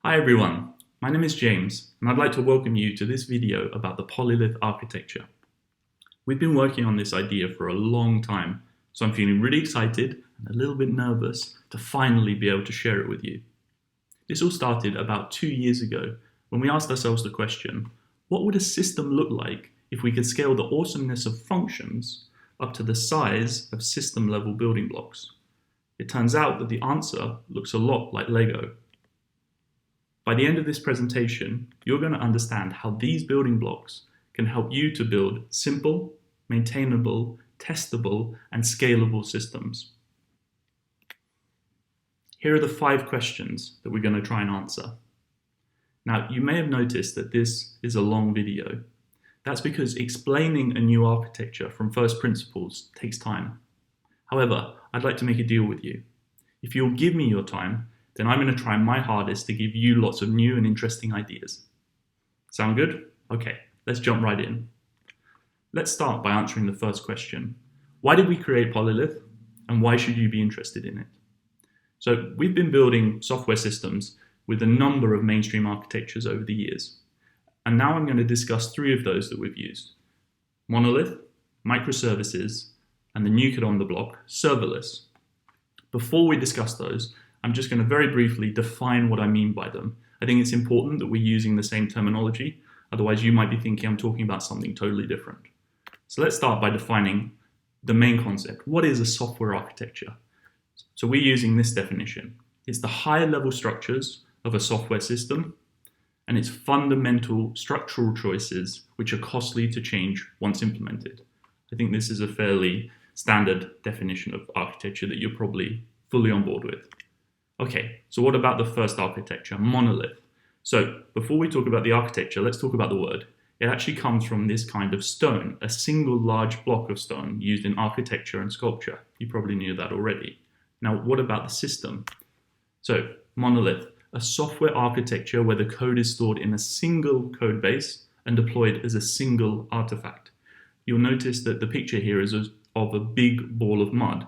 Hi everyone, my name is James and I'd like to welcome you to this video about the Polylith architecture. We've been working on this idea for a long time, so I'm feeling really excited and a little bit nervous to finally be able to share it with you. This all started about 2 years ago when we asked ourselves the question, what would a system look like if we could scale the awesomeness of functions up to the size of system level building blocks? It turns out that the answer looks a lot like Lego. By the end of this presentation, you're going to understand how these building blocks can help you to build simple, maintainable, testable, and scalable systems. Here are the 5 questions that we're going to try and answer. Now, you may have noticed that this is a long video. That's because explaining a new architecture from first principles takes time. However, I'd like to make a deal with you. If you'll give me your time, then I'm going to try my hardest to give you lots of new and interesting ideas. Sound good? Okay, let's jump right in. Let's start by answering the first question. Why did we create Polylith, and why should you be interested in it? So we've been building software systems with a number of mainstream architectures over the years. And now I'm going to discuss 3 of those that we've used. Monolith, microservices, and the new kid on the block, serverless. Before we discuss those, I'm just going to very briefly define what I mean by them. I think it's important that we're using the same terminology, otherwise you might be thinking I'm talking about something totally different. So let's start by defining the main concept. What is a software architecture? So we're using this definition. It's the higher level structures of a software system, and its fundamental structural choices which are costly to change once implemented. I think this is a fairly standard definition of architecture that you're probably fully on board with. Okay, so what about the first architecture, monolith? So before we talk about the architecture, let's talk about the word. It actually comes from this kind of stone, a single large block of stone used in architecture and sculpture. You probably knew that already. Now, what about the system? So monolith, a software architecture where the code is stored in a single code base and deployed as a single artifact. You'll notice that the picture here is of a big ball of mud.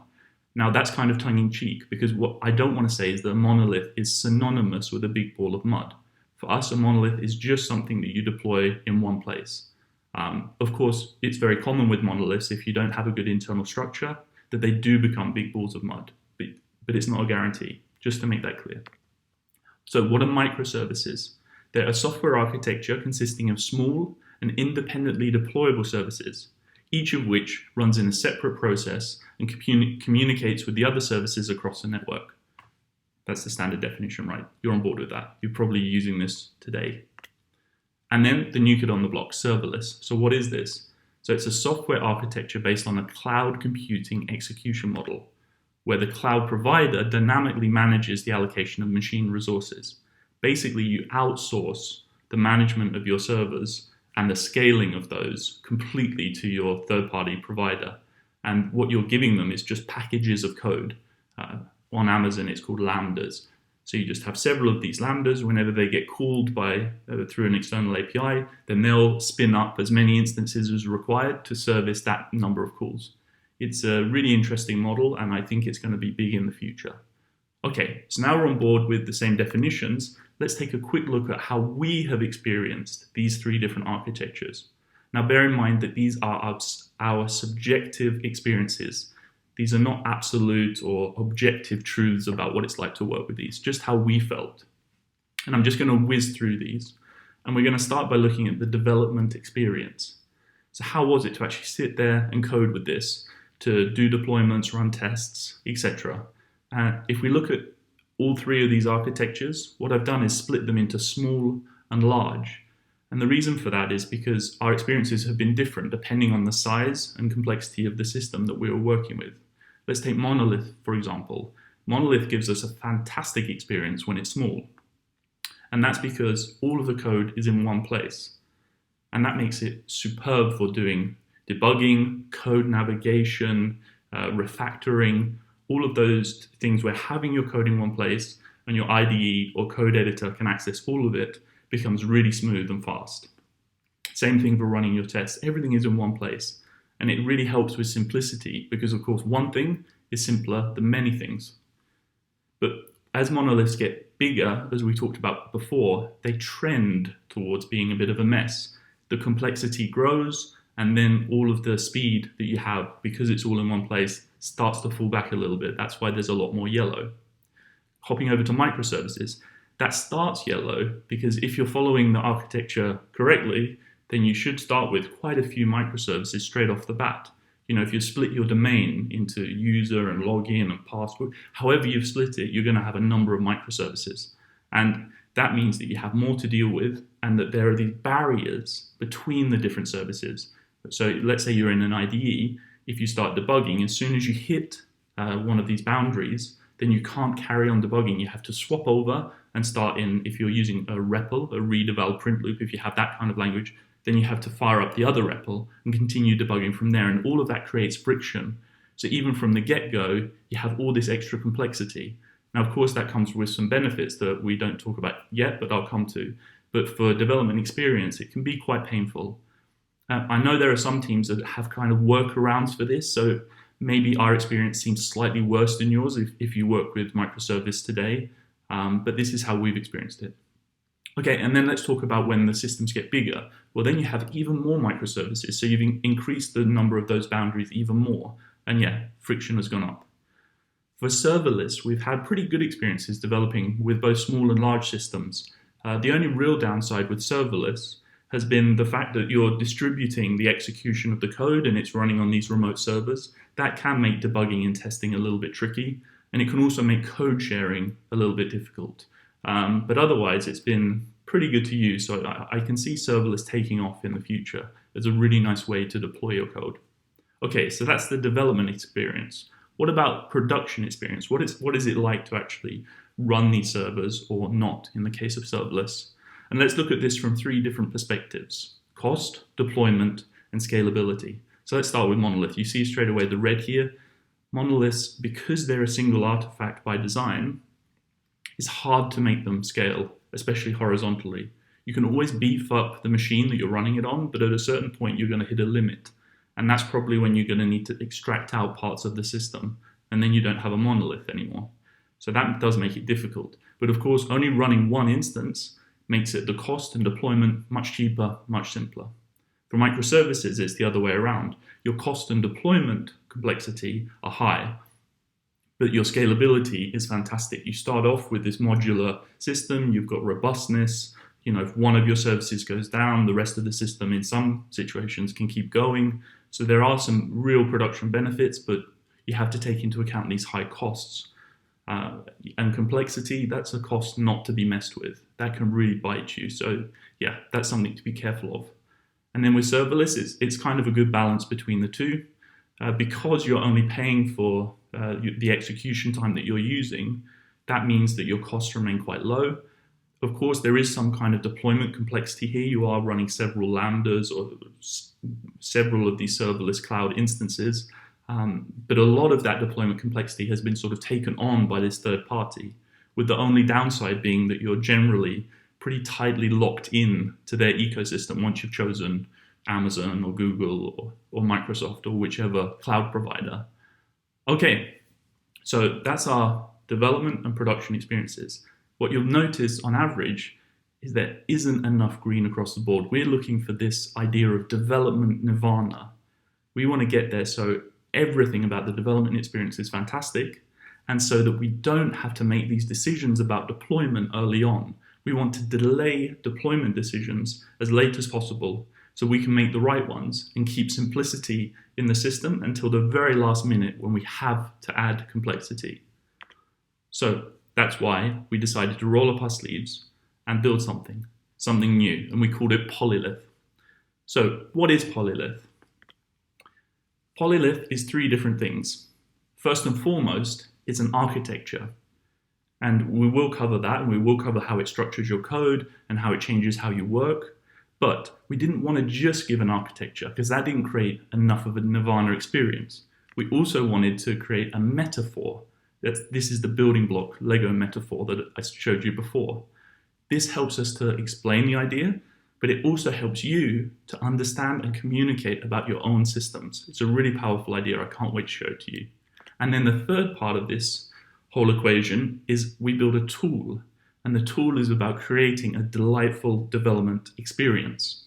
Now that's kind of tongue-in-cheek because what I don't want to say is that a monolith is synonymous with a big ball of mud. For us, a monolith is just something that you deploy in one place. Of course, it's very common with monoliths if you don't have a good internal structure that they do become big balls of mud, but it's not a guarantee, just to make that clear. So what are microservices? They're a software architecture consisting of small and independently deployable services, each of which runs in a separate process and communicates with the other services across the network. That's the standard definition, right? You're on board with that. You're probably using this today. And then the new kid on the block, serverless. So what is this? So it's a software architecture based on a cloud computing execution model, where the cloud provider dynamically manages the allocation of machine resources. Basically, you outsource the management of your servers and the scaling of those completely to your third-party provider. And what you're giving them is just packages of code. On Amazon, it's called lambdas. So you just have several of these lambdas. Whenever they get called through an external API, then they'll spin up as many instances as required to service that number of calls. It's a really interesting model, and I think it's going to be big in the future. Okay, so now we're on board with the same definitions. Let's take a quick look at how we have experienced these 3 different architectures. Now, bear in mind that these are our subjective experiences. These are not absolute or objective truths about what it's like to work with these, just how we felt. And I'm just going to whiz through these. And we're going to start by looking at the development experience. So how was it to actually sit there and code with this, to do deployments, run tests, etc.? If we look at all 3 of these architectures, what I've done is split them into small and large. And the reason for that is because our experiences have been different depending on the size and complexity of the system that we were working with. Let's take Monolith, for example. Monolith gives us a fantastic experience when it's small. And that's because all of the code is in one place. And that makes it superb for doing debugging, code navigation, refactoring, all of those things where having your code in one place and your IDE or code editor can access all of it becomes really smooth and fast. Same thing for running your tests. Everything is in one place. And it really helps with simplicity because, of course, one thing is simpler than many things. But as monoliths get bigger, as we talked about before, they trend towards being a bit of a mess. The complexity grows, and then all of the speed that you have, because it's all in one place, starts to fall back a little bit. That's why there's a lot more yellow. Hopping over to microservices, that starts yellow because if you're following the architecture correctly, then you should start with quite a few microservices straight off the bat. You know, if you split your domain into user and login and password, however you've split it, you're going to have a number of microservices. And that means that you have more to deal with and that there are these barriers between the different services. So let's say you're in an IDE, if you start debugging, as soon as you hit one of these boundaries, then you can't carry on debugging. You have to swap over and start in, if you're using a REPL, a read eval print loop, if you have that kind of language, then you have to fire up the other REPL and continue debugging from there. And all of that creates friction. So even from the get-go, you have all this extra complexity. Now, of course, that comes with some benefits that we don't talk about yet, but I'll come to. But for development experience, it can be quite painful. I know there are some teams that have kind of workarounds for this. So maybe our experience seems slightly worse than yours if you work with microservice today. But this is how we've experienced it. Okay, and then let's talk about when the systems get bigger. Well, then you have even more microservices. So you've increased the number of those boundaries even more. And yeah, friction has gone up. For serverless, we've had pretty good experiences developing with both small and large systems. The only real downside with serverless has been the fact that you're distributing the execution of the code and it's running on these remote servers. That can make debugging and testing a little bit tricky. And it can also make code sharing a little bit difficult. But otherwise, it's been pretty good to use. So I can see serverless taking off in the future as a really nice way to deploy your code. Okay, so that's the development experience. What about production experience? What is it like to actually run these servers or not in the case of serverless? And let's look at this from three different perspectives: cost, deployment, and scalability. So let's start with monolith. You see straight away the red here. Monoliths, because they're a single artifact by design, it's hard to make them scale, especially horizontally. You can always beef up the machine that you're running it on, but at a certain point, you're going to hit a limit. And that's probably when you're going to need to extract out parts of the system, and then you don't have a monolith anymore. So that does make it difficult. But of course, only running one instance makes it the cost and deployment much cheaper, much simpler. For microservices, it's the other way around. Your cost and deployment complexity are high, but your scalability is fantastic. You start off with this modular system, you've got robustness. You know, if one of your services goes down, the rest of the system in some situations can keep going. So there are some real production benefits, but you have to take into account these high costs. And complexity, that's a cost not to be messed with. That can really bite you. So yeah, that's something to be careful of. And then with serverless, it's kind of a good balance between the two. Because you're only paying for the execution time that you're using, that means that your costs remain quite low. Of course, there is some kind of deployment complexity here. You are running several Lambdas or several of these serverless cloud instances. But a lot of that deployment complexity has been sort of taken on by this third party, with the only downside being that you're generally pretty tightly locked in to their ecosystem once you've chosen Amazon or Google or Microsoft or whichever cloud provider. Okay, so that's our development and production experiences. What you'll notice on average is there isn't enough green across the board. We're looking for this idea of development nirvana. We want to get there so everything about the development experience is fantastic, and so that we don't have to make these decisions about deployment early on. We want to delay deployment decisions as late as possible so we can make the right ones and keep simplicity in the system until the very last minute when we have to add complexity. So that's why we decided to roll up our sleeves and build something new, and we called it Polylith. So what is Polylith? Polylith is three different things. First and foremost, it's an architecture. And we will cover that, and we will cover how it structures your code and how it changes how you work. But we didn't want to just give an architecture because that didn't create enough of a nirvana experience. We also wanted to create a metaphor. This is the building block Lego metaphor that I showed you before. This helps us to explain the idea, but it also helps you to understand and communicate about your own systems. It's a really powerful idea. I can't wait to show it to you. And then the third part of this whole equation is we build a tool. and the tool is about creating a delightful development experience.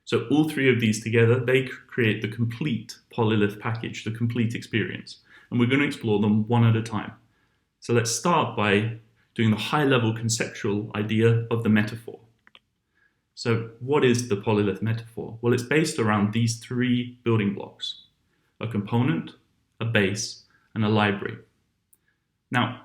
So all three of these together, they create the complete Polylith package, the complete experience. And we're going to explore them one at a time. So let's start by doing the high-level conceptual idea of the metaphor. So what is the Polylith metaphor? Well, it's based around these three building blocks: a component, a base, and a library. Now,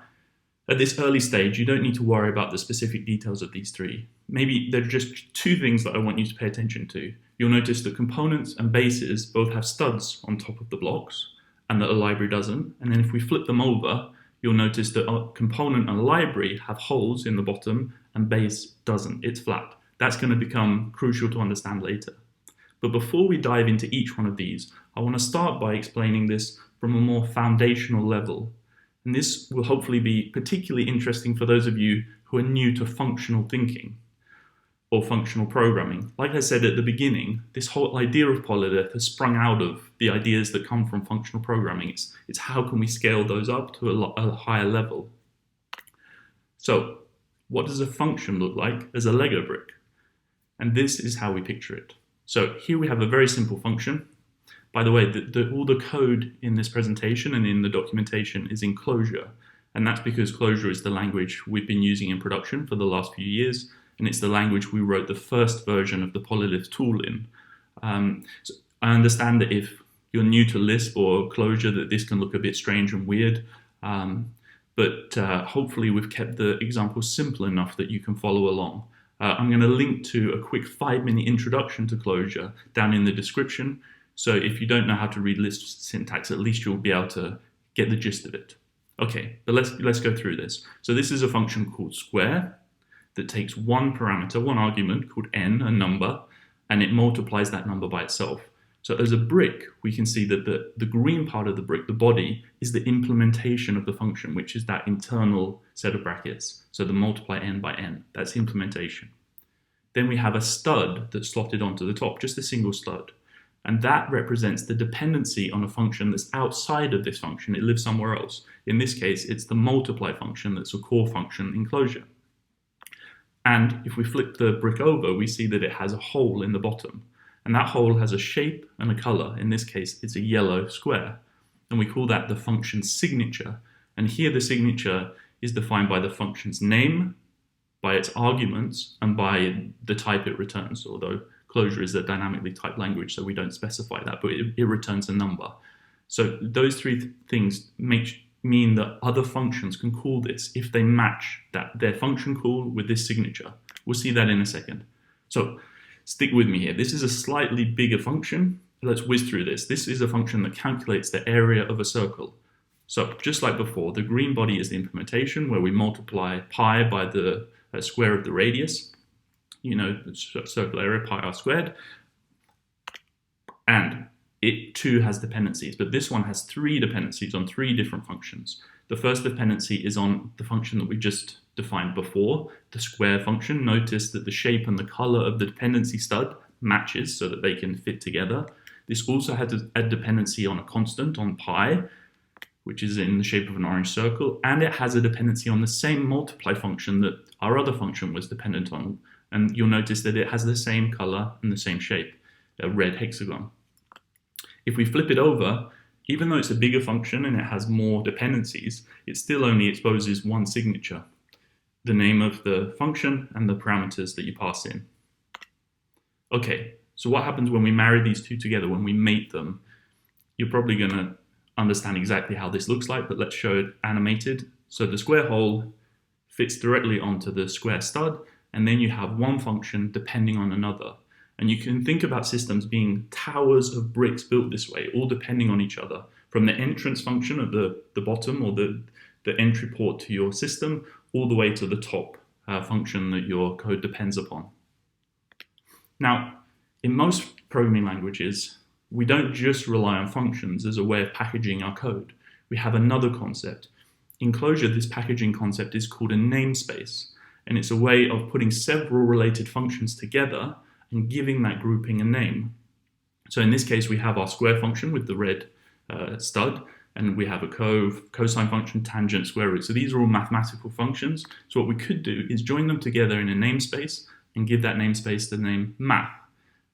at this early stage, you don't need to worry about the specific details of these three. Maybe there are just two things that I want you to pay attention to. You'll notice that components and bases both have studs on top of the blocks, and that a library doesn't. And then if we flip them over, you'll notice that a component and a library have holes in the bottom, and base doesn't. It's flat. That's going to become crucial to understand later. But before we dive into each one of these, I want to start by explaining this from a more foundational level. And this will hopefully be particularly interesting for those of you who are new to functional thinking or functional programming. Like I said at the beginning, this whole idea of Polylith has sprung out of the ideas that come from functional programming. It's how can we scale those up to a higher level. So what does a function look like as a Lego brick? And this is how we picture it. So here we have a very simple function. By the way, all the code in this presentation and in the documentation is in Clojure. And that's because Clojure is the language we've been using in production for the last few years. And it's the language we wrote the first version of the Polylith tool in. So I understand that if you're new to Lisp or Clojure, that this can look a bit strange and weird. But hopefully we've kept the examples simple enough that you can follow along. I'm going to link to a quick 5-minute introduction to Clojure down in the description. So if you don't know how to read Lisp syntax, at least you'll be able to get the gist of it. Okay, but let's go through this. So this is a function called square that takes one parameter, one argument called n, a number, and it multiplies that number by itself. So as a brick, we can see that the green part of the brick, the body, is the implementation of the function, which is that internal set of brackets. So the multiply n by n, that's implementation. Then we have a stud that's slotted onto the top, just a single stud. And that represents the dependency on a function that's outside of this function. It lives somewhere else. In this case, it's the multiply function that's a core function in Clojure. And if we flip the brick over, we see that it has a hole in the bottom. And that hole has a shape and a color. In this case, it's a yellow square. And we call that the function's signature. And here the signature is defined by the function's name, by its arguments, and by the type it returns, although Clojure is a dynamically typed language, so we don't specify that, but it returns a number. So those three things mean that other functions can call this if they match their function call with this signature. We'll see that in a second. So stick with me here. This is a slightly bigger function. Let's whiz through this. This is a function that calculates the area of a circle. So just like before, the green body is the implementation where we multiply pi by the square of the radius. You know, the circle area, pi r squared. And it too has dependencies, but this one has three dependencies on three different functions. The first dependency is on the function that we just defined before, the square function. Notice that the shape and the color of the dependency stud matches so that they can fit together. This also has a dependency on a constant, on pi, which is in the shape of an orange circle, and it has a dependency on the same multiply function that our other function was dependent on. And you'll notice that it has the same color and the same shape, a red hexagon. If we flip it over, even though it's a bigger function and it has more dependencies, it still only exposes one signature, the name of the function and the parameters that you pass in. Okay, so what happens when we marry these two together, when we mate them? You're probably going to understand exactly how this looks like, but let's show it animated. So the square hole fits directly onto the square stud, and then you have one function depending on another. And you can think about systems being towers of bricks built this way, all depending on each other, from the entrance function at the bottom, or the entry port to your system, all the way to the top function that your code depends upon. Now, in most programming languages, we don't just rely on functions as a way of packaging our code. We have another concept. In Clojure, this packaging concept is called a namespace. And it's a way of putting several related functions together and giving that grouping a name. So in this case, we have our square function with the red stud, and we have a cosine function, tangent, square root. So these are all mathematical functions. So what we could do is join them together in a namespace and give that namespace the name math.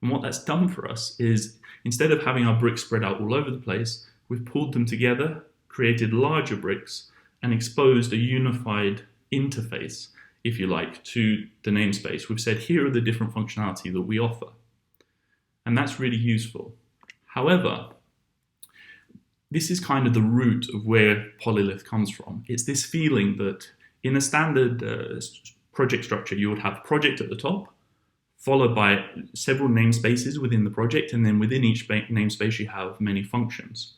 And what that's done for us is, instead of having our bricks spread out all over the place, we've pulled them together, created larger bricks, and exposed a unified interface, if you like, to the namespace. We've said, here are the different functionality that we offer. And that's really useful. However, this is kind of the root of where Polylith comes from. It's this feeling that in a standard project structure, you would have project at the top, followed by several namespaces within the project, and then within each namespace you have many functions.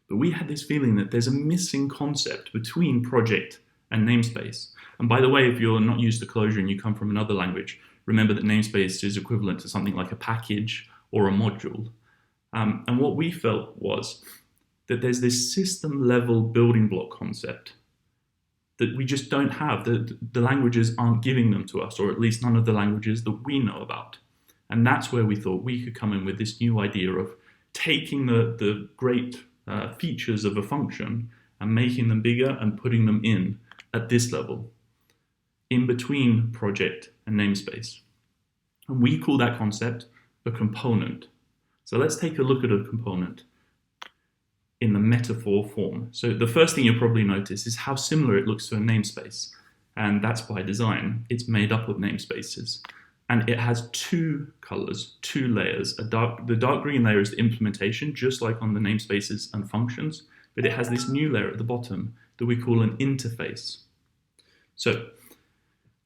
But we had this feeling that there's a missing concept between project and namespace. And by the way, if you're not used to Clojure and you come from another language, remember that namespace is equivalent to something like a package or a module. And what we felt was that there's this system level building block concept that we just don't have. The languages aren't giving them to us, or at least none of the languages that we know about. And that's where we thought we could come in with this new idea of taking the great features of a function and making them bigger and putting them in at this level, in between project and namespace. And we call that concept a component. So let's take a look at a component in the metaphor form. So the first thing you'll probably notice is how similar it looks to a namespace. And that's by design. It's made up of namespaces. And it has two colors, two layers. The dark green layer is the implementation, just like on the namespaces and functions, but it has this new layer at the bottom that we call an interface. So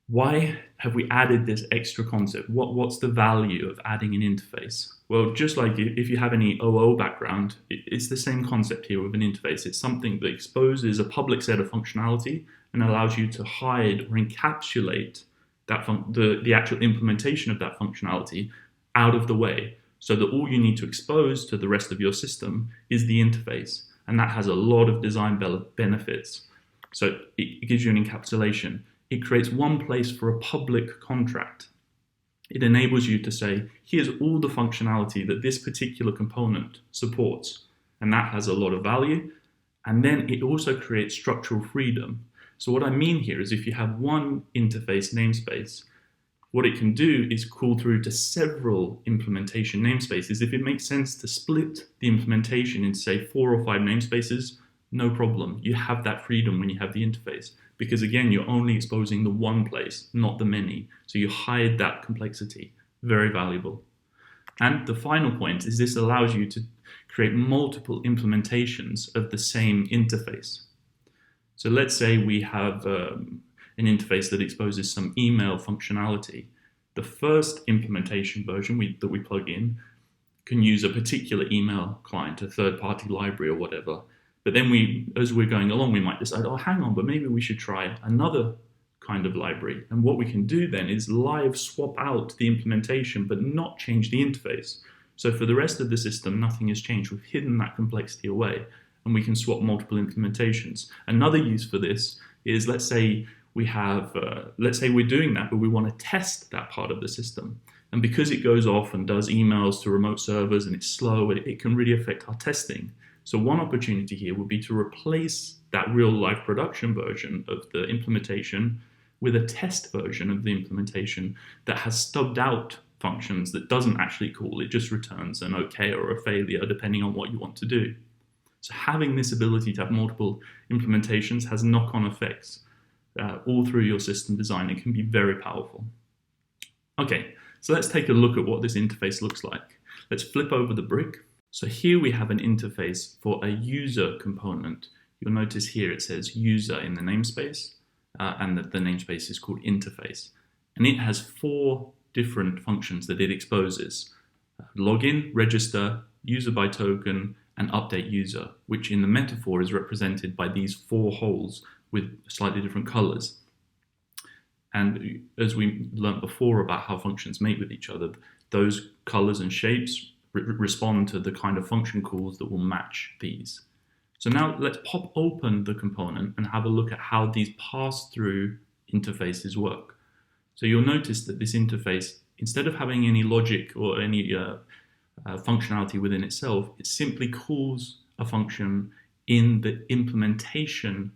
why have we added this extra concept? What's the value of adding an interface? Well, just like if you have any OO background, it's the same concept here with an interface. It's something that exposes a public set of functionality and allows you to hide or encapsulate that the actual implementation of that functionality out of the way, so that all you need to expose to the rest of your system is the interface. And that has a lot of design benefits. So it gives you an encapsulation. It creates one place for a public contract. It enables you to say, here's all the functionality that this particular component supports. And that has a lot of value. And then it also creates structural freedom. So what I mean here is, if you have one interface namespace, what it can do is call through to several implementation namespaces. If it makes sense to split the implementation into, say, 4 or 5 namespaces, no problem. You have that freedom when you have the interface, because again, you're only exposing the one place, not the many. So you hide that complexity. Very valuable. And the final point is, this allows you to create multiple implementations of the same interface. So let's say we have an interface that exposes some email functionality. The first implementation version that we plug in can use a particular email client, a third-party library or whatever. But then as we're going along, we might decide, oh, hang on, but maybe we should try another kind of library. And what we can do then is live swap out the implementation, but not change the interface. So for the rest of the system, nothing has changed. We've hidden that complexity away, and we can swap multiple implementations. Another use for this is, let's say we're doing that, but we want to test that part of the system. And because it goes off and does emails to remote servers and it's slow, it can really affect our testing. So one opportunity here would be to replace that real life production version of the implementation with a test version of the implementation that has stubbed out functions that doesn't actually call. It just returns an okay or a failure, depending on what you want to do. So having this ability to have multiple implementations has knock-on effects all through your system design. It can be very powerful. Okay, so let's take a look at what this interface looks like. Let's flip over the brick. So here we have an interface for a user component. You'll notice here it says user in the namespace, and that the namespace is called interface. And it has 4 different functions that it exposes: login, register, user by token, and update user, which in the metaphor is represented by these 4 holes with slightly different colors. And as we learned before about how functions mate with each other, those colors and shapes respond to the kind of function calls that will match these. So now let's pop open the component and have a look at how these pass-through interfaces work. So you'll notice that this interface, instead of having any logic or any functionality within itself, it simply calls a function in the implementation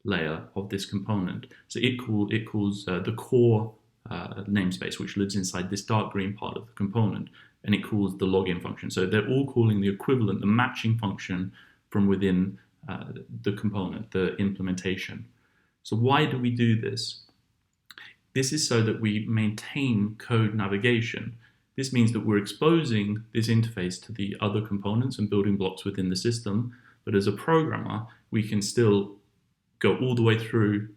layer of this component. So it calls the core namespace, which lives inside this dark green part of the component, and it calls the login function. So they're all calling the equivalent, the matching function from within the component, the implementation. So why do we do this? This is so that we maintain code navigation. This means that we're exposing this interface to the other components and building blocks within the system, but as a programmer, we can still go all the way through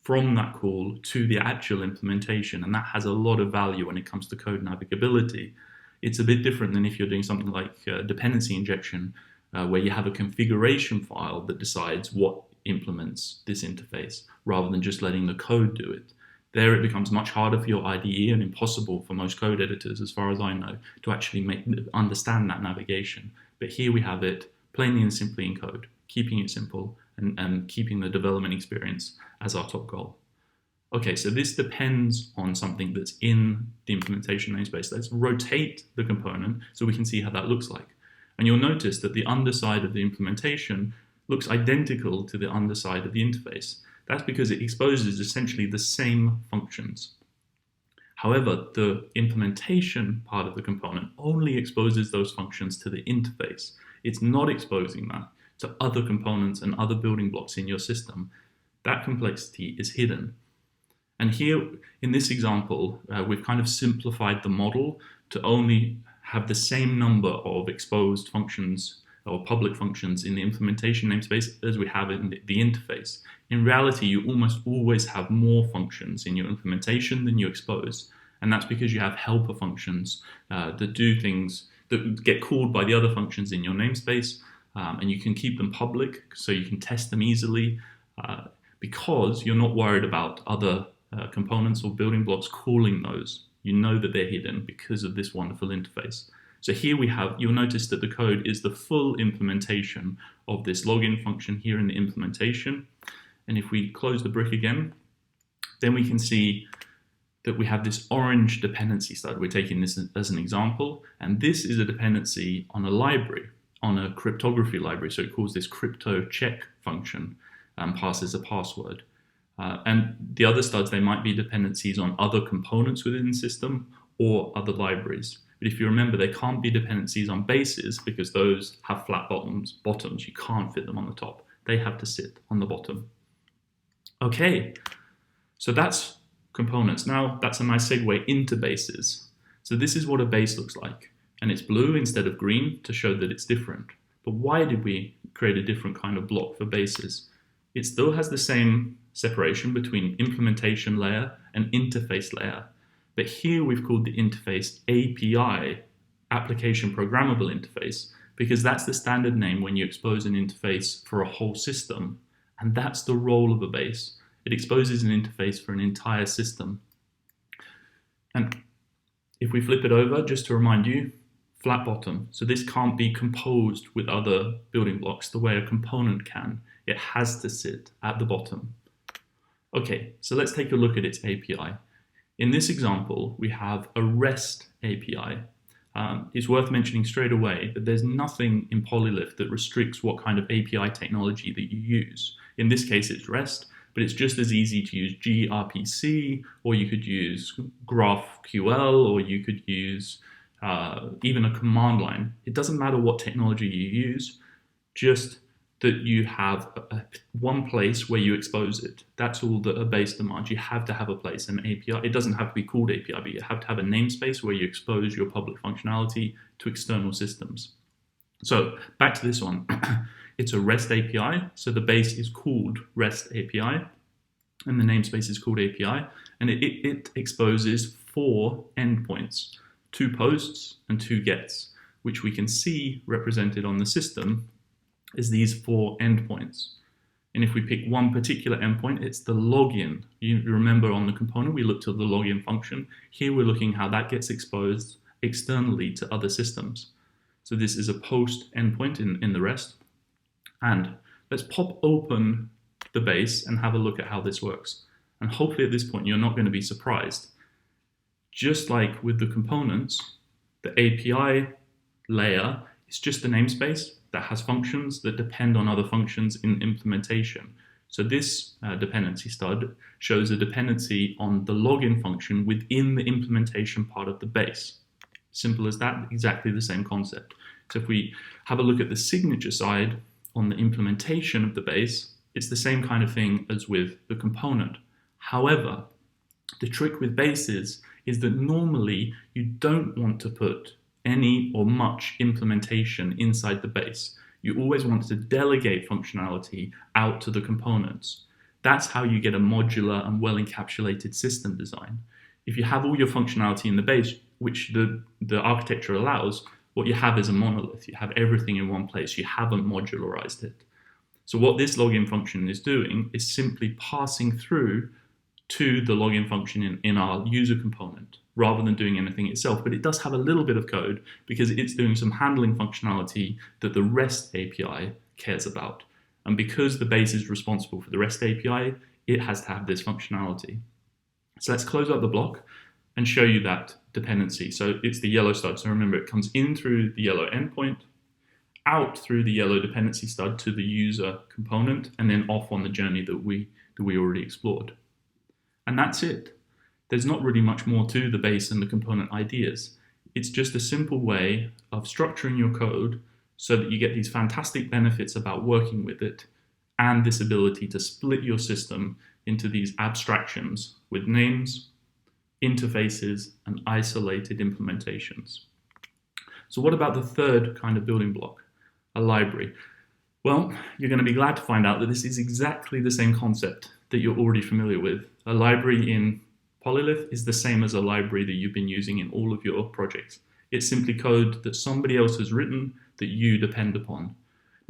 from that call to the actual implementation, and that has a lot of value when it comes to code navigability. It's a bit different than if you're doing something like dependency injection, where you have a configuration file that decides what implements this interface, rather than just letting the code do it. There it becomes much harder for your IDE and impossible for most code editors, as far as I know, to actually understand that navigation. But here we have it plainly and simply in code, keeping it simple and keeping the development experience as our top goal. Okay, so this depends on something that's in the implementation namespace. Let's rotate the component so we can see how that looks like. And you'll notice that the underside of the implementation looks identical to the underside of the interface. That's because it exposes essentially the same functions. However, the implementation part of the component only exposes those functions to the interface. It's not exposing that to other components and other building blocks in your system. That complexity is hidden. And here, in this example, we've kind of simplified the model to only have the same number of exposed functions or public functions in the implementation namespace as we have in the interface. In reality, you almost always have more functions in your implementation than you expose. And that's because you have helper functions that do things that get called by the other functions in your namespace. And you can keep them public so you can test them easily because you're not worried about other components or building blocks calling those. You know that they're hidden because of this wonderful interface. So here we have, you'll notice that the code is the full implementation of this login function here in the implementation. And if we close the brick again, then we can see that we have this orange dependency stud. We're taking this as an example, and this is a dependency on a library, on a cryptography library. So it calls this crypto check function and passes a password. And the other studs, they might be dependencies on other components within the system or other libraries. But if you remember, they can't be dependencies on bases because those have flat bottoms. You can't fit them on the top. They have to sit on the bottom. Okay, so that's components. Now that's a nice segue into bases. So this is what a base looks like. And it's blue instead of green to show that it's different. But why did we create a different kind of block for bases? It still has the same separation between implementation layer and interface layer. But here we've called the interface API, Application Programmable Interface, because that's the standard name when you expose an interface for a whole system. And that's the role of a base. It exposes an interface for an entire system. And if we flip it over, just to remind you, flat bottom. So this can't be composed with other building blocks the way a component can. It has to sit at the bottom. Okay, so let's take a look at its API. In this example, we have a REST API. It's worth mentioning straight away that there's nothing in Polylith that restricts what kind of API technology that you use. In this case, it's REST, but it's just as easy to use gRPC, or you could use GraphQL, or you could use even a command line. It doesn't matter what technology you use, just that you have one place where you expose it. That's all that a base demands. You have to have a place, an API. It doesn't have to be called API, but you have to have a namespace where you expose your public functionality to external systems. So back to this one. It's a REST API, so the base is called REST API, and the namespace is called API, and it exposes 4 endpoints, 2 posts and 2 gets, which we can see represented on the system is these 4 endpoints. And if we pick one particular endpoint, it's the login. You remember on the component, we looked at the login function. Here we're looking how that gets exposed externally to other systems. So this is a post endpoint in the REST. And let's pop open the base and have a look at how this works. And hopefully at this point, you're not going to be surprised. Just like with the components, the API layer is just a namespace. that has functions that depend on other functions in implementation. So this dependency stud shows a dependency on the login function within the implementation part of the base. Simple as that, exactly the same concept. So if we have a look at the signature side on the implementation of the base, it's the same kind of thing as with the component. However, the trick with bases is that normally you don't want to put any or much implementation inside the base. You always want to delegate functionality out to the components. That's how you get a modular and well-encapsulated system design. If you have all your functionality in the base, which the architecture allows, what you have is a monolith. You have everything in one place. You haven't modularized it. So what this login function is doing is simply passing through to the login function in our user component, rather than doing anything itself. But it does have a little bit of code because it's doing some handling functionality that the REST API cares about. And because the base is responsible for the REST API, it has to have this functionality. So let's close out the block and show you that dependency. So it's the yellow stud. So remember, it comes in through the yellow endpoint, out through the yellow dependency stud to the user component, and then off on the journey that we already explored. And that's it. There's not really much more to the base and the component ideas. It's just a simple way of structuring your code so that you get these fantastic benefits about working with it, and this ability to split your system into these abstractions with names, interfaces, and isolated implementations. So what about the third kind of building block, a library? Well, you're going to be glad to find out that this is exactly the same concept that you're already familiar with. A library in Polylith is the same as a library that you've been using in all of your projects. It's simply code that somebody else has written that you depend upon.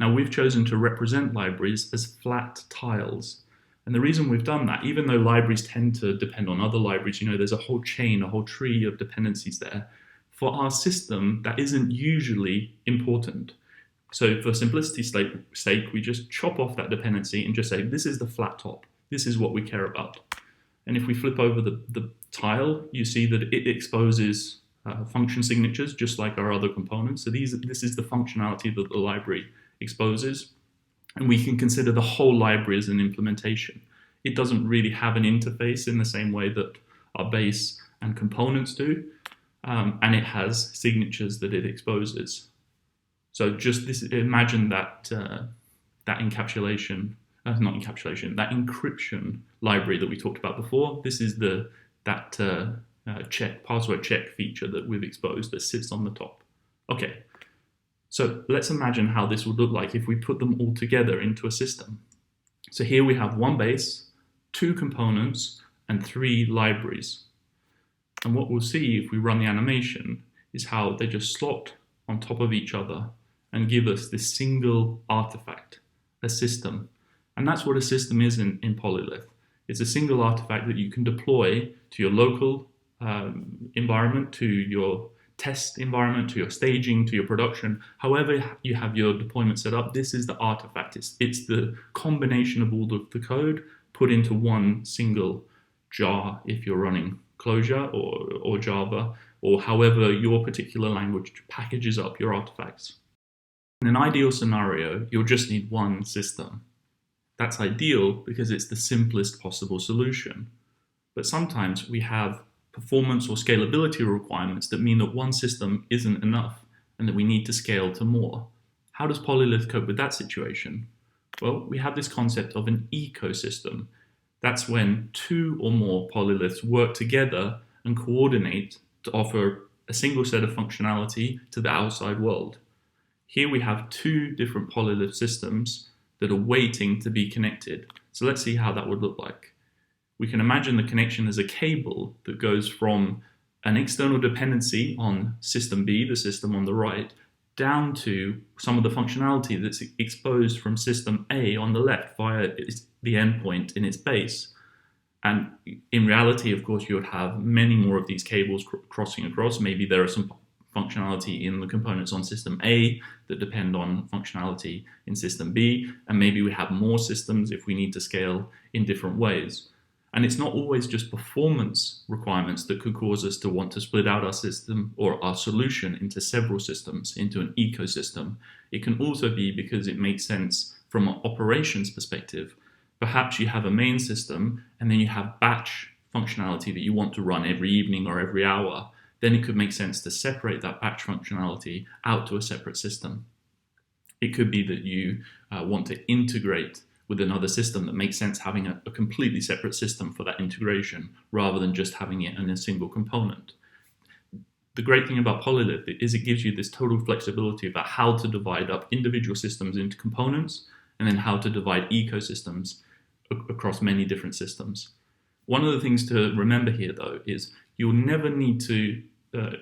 Now, we've chosen to represent libraries as flat tiles. And the reason we've done that, even though libraries tend to depend on other libraries, there's a whole chain, a whole tree of dependencies there. For our system, that isn't usually important. So for simplicity's sake, we just chop off that dependency and just say, this is the flat top. This is what we care about. And if we flip over the tile, you see that it exposes function signatures, just like our other components. So this is the functionality that the library exposes. And we can consider the whole library as an implementation. It doesn't really have an interface in the same way that our base and components do. And it has signatures that it exposes. So just imagine that that encryption library that we talked about before. This is that password check feature that we've exposed that sits on the top. Okay, so let's imagine how this would look like if we put them all together into a system. So here we have one base, two components, and three libraries. And what we'll see if we run the animation is how they just slot on top of each other and give us this single artifact, a system. And that's what a system is in Polylith. It's a single artifact that you can deploy to your local environment, to your test environment, to your staging, to your production. However you have your deployment set up, this is the artifact. It's the combination of all of the code put into one single jar if you're running Clojure or Java, or however your particular language packages up your artifacts. In an ideal scenario, you'll just need one system. That's ideal because it's the simplest possible solution. But sometimes we have performance or scalability requirements that mean that one system isn't enough and that we need to scale to more. How does Polylith cope with that situation? Well, we have this concept of an ecosystem. That's when two or more polyliths work together and coordinate to offer a single set of functionality to the outside world. Here we have two different polylith systems that are waiting to be connected. So let's see how that would look like. We can imagine the connection as a cable that goes from an external dependency on system B, the system on the right, down to some of the functionality that's exposed from system A on the left via the endpoint in its base. And in reality, of course, you would have many more of these cables crossing across. Maybe there are some functionality in the components on system A that depend on functionality in system B, and maybe we have more systems if we need to scale in different ways. And it's not always just performance requirements that could cause us to want to split out our system or our solution into several systems, into an ecosystem. It can also be because it makes sense from an operations perspective. Perhaps you have a main system and then you have batch functionality that you want to run every evening or every hour. Then it could make sense to separate that batch functionality out to a separate system. It could be that you want to integrate with another system that makes sense having a completely separate system for that integration rather than just having it in a single component. The great thing about Polylith is it gives you this total flexibility about how to divide up individual systems into components and then how to divide ecosystems across many different systems. One of the things to remember here, though, is you'll never need to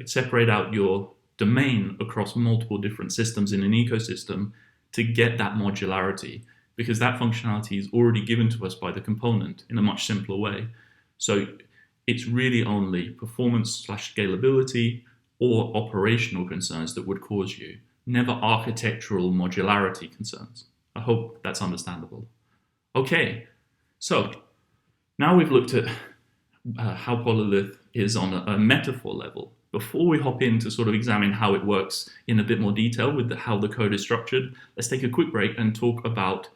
separate out your domain across multiple different systems in an ecosystem to get that modularity, because that functionality is already given to us by the component in a much simpler way. So it's really only performance/scalability or operational concerns that would cause you, never architectural modularity concerns. I hope that's understandable. Okay, so now we've looked at how Polylith is on a metaphor level. Before we hop in to sort of examine how it works in a bit more detail with how the code is structured, let's take a quick break and talk about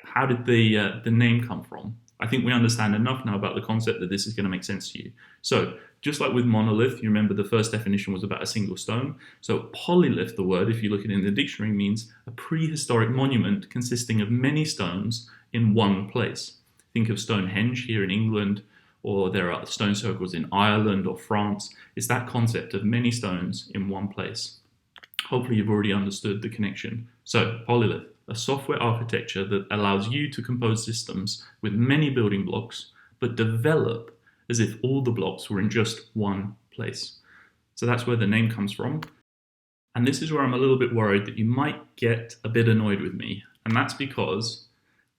how did the name come from. I think we understand enough now about the concept that this is going to make sense to you. So just like with monolith, you remember the first definition was about a single stone. So polylith, the word, if you look at it in the dictionary, means a prehistoric monument consisting of many stones in one place. Think of Stonehenge here in England, or there are stone circles in Ireland or France. It's that concept of many stones in one place. Hopefully you've already understood the connection. So polylith, a software architecture that allows you to compose systems with many building blocks, but develop as if all the blocks were in just one place. So that's where the name comes from. And this is where I'm a little bit worried that you might get a bit annoyed with me. And that's because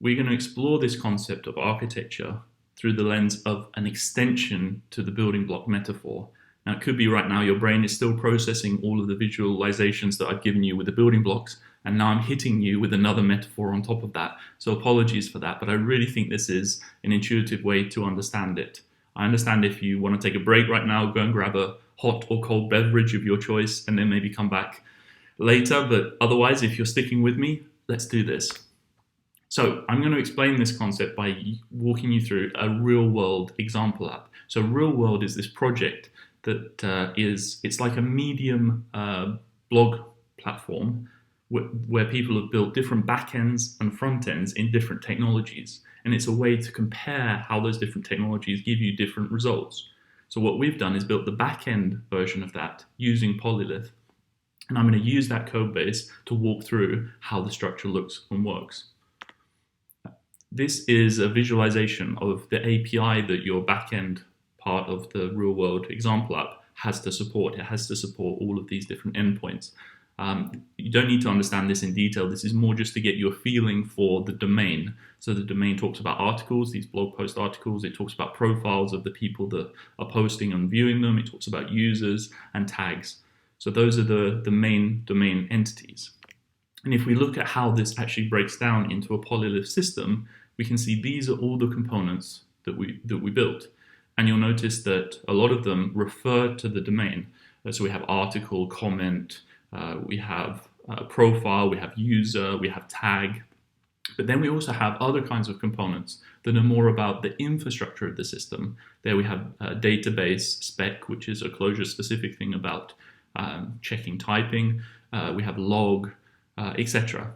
we're going to explore this concept of architecture through the lens of an extension to the building block metaphor. Now, it could be right now your brain is still processing all of the visualizations that I've given you with the building blocks, and now I'm hitting you with another metaphor on top of that. So apologies for that, but I really think this is an intuitive way to understand it. I understand if you want to take a break right now, go and grab a hot or cold beverage of your choice, and then maybe come back later. But otherwise, if you're sticking with me, let's do this. So I'm going to explain this concept by walking you through a real-world example app. So Realworld is this project that it's like a medium blog platform where people have built different backends and front ends in different technologies. And it's a way to compare how those different technologies give you different results. So what we've done is built the backend version of that using Polylith. And I'm going to use that code base to walk through how the structure looks and works. This is a visualization of the API that your backend part of the real-world example app has to support. It has to support all of these different endpoints. You don't need to understand this in detail. This is more just to get you a feeling for the domain. So the domain talks about articles, these blog post articles. It talks about profiles of the people that are posting and viewing them. It talks about users and tags. So those are the main domain entities. And if we look at how this actually breaks down into a Polylith system, we can see these are all the components that we built. And you'll notice that a lot of them refer to the domain. So we have article, comment, we have profile, we have user, we have tag. But then we also have other kinds of components that are more about the infrastructure of the system. There we have a database spec, which is a closure-specific thing about checking typing. We have log, etc.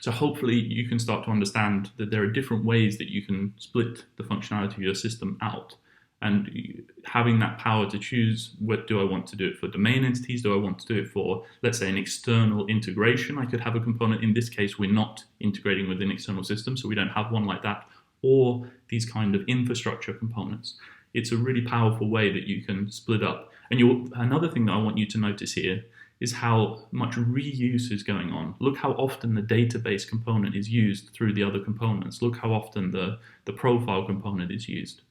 So hopefully you can start to understand that there are different ways that you can split the functionality of your system out. And having that power to choose, what do I want to do it for domain entities? Do I want to do it for, let's say, an external integration? I could have a component. In this case, we're not integrating with an external system, so we don't have one like that. Or these kind of infrastructure components. It's a really powerful way that you can split up. And another thing that I want you to notice here is how much reuse is going on. Look how often the database component is used through the other components. Look how often the profile component is used.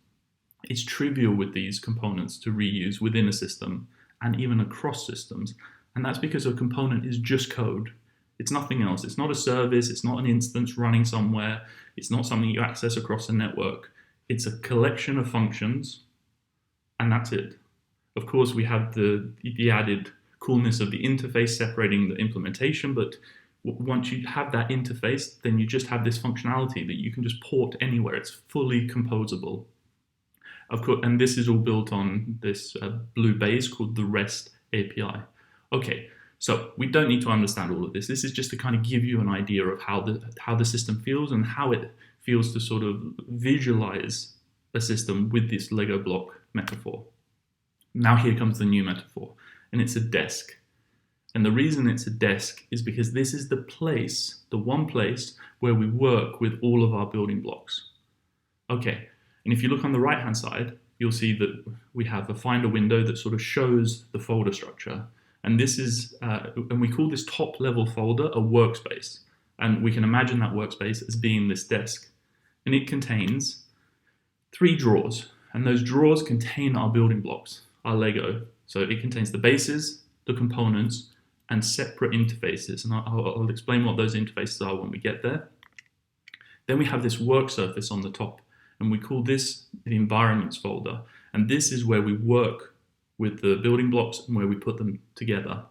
It's trivial with these components to reuse within a system and even across systems. And that's because a component is just code. It's nothing else. It's not a service. It's not an instance running somewhere. It's not something you access across a network. It's a collection of functions, and that's it. Of course, we have the added coolness of the interface separating the implementation, but once you have that interface, then you just have this functionality that you can just port anywhere. It's fully composable. Of course, and this is all built on this blue base called the REST API. Okay, so we don't need to understand all of this. This is just to kind of give you an idea of how the system feels and how it feels to sort of visualize a system with this Lego block metaphor. Now here comes the new metaphor, and it's a desk. And the reason it's a desk is because this is the place, the one place where we work with all of our building blocks. Okay, and if you look on the right-hand side, you'll see that we have a Finder window that sort of shows the folder structure. And this is, and we call this top-level folder a workspace. And we can imagine that workspace as being this desk. And it contains 3 drawers. And those drawers contain our building blocks, our Lego. So it contains the bases, the components, and separate interfaces. And I'll explain what those interfaces are when we get there. Then we have this work surface on the top, and we call this the environments folder. And this is where we work with the building blocks and where we put them together.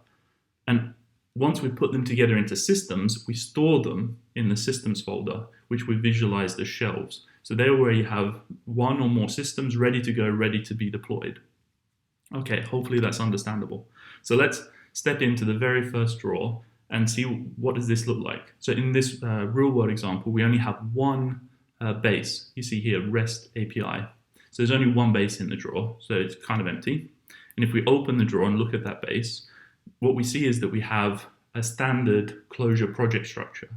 And once we put them together into systems, we store them in the systems folder, which we visualized as shelves. So they're where you have one or more systems ready to go, ready to be deployed. Okay, hopefully that's understandable. So let's step into the very first drawer and see what does this look like. So in this real world example, we only have one base. You see here, REST API. So there's only one base in the drawer, so it's kind of empty. And if we open the drawer and look at that base, what we see is that we have a standard closure project structure.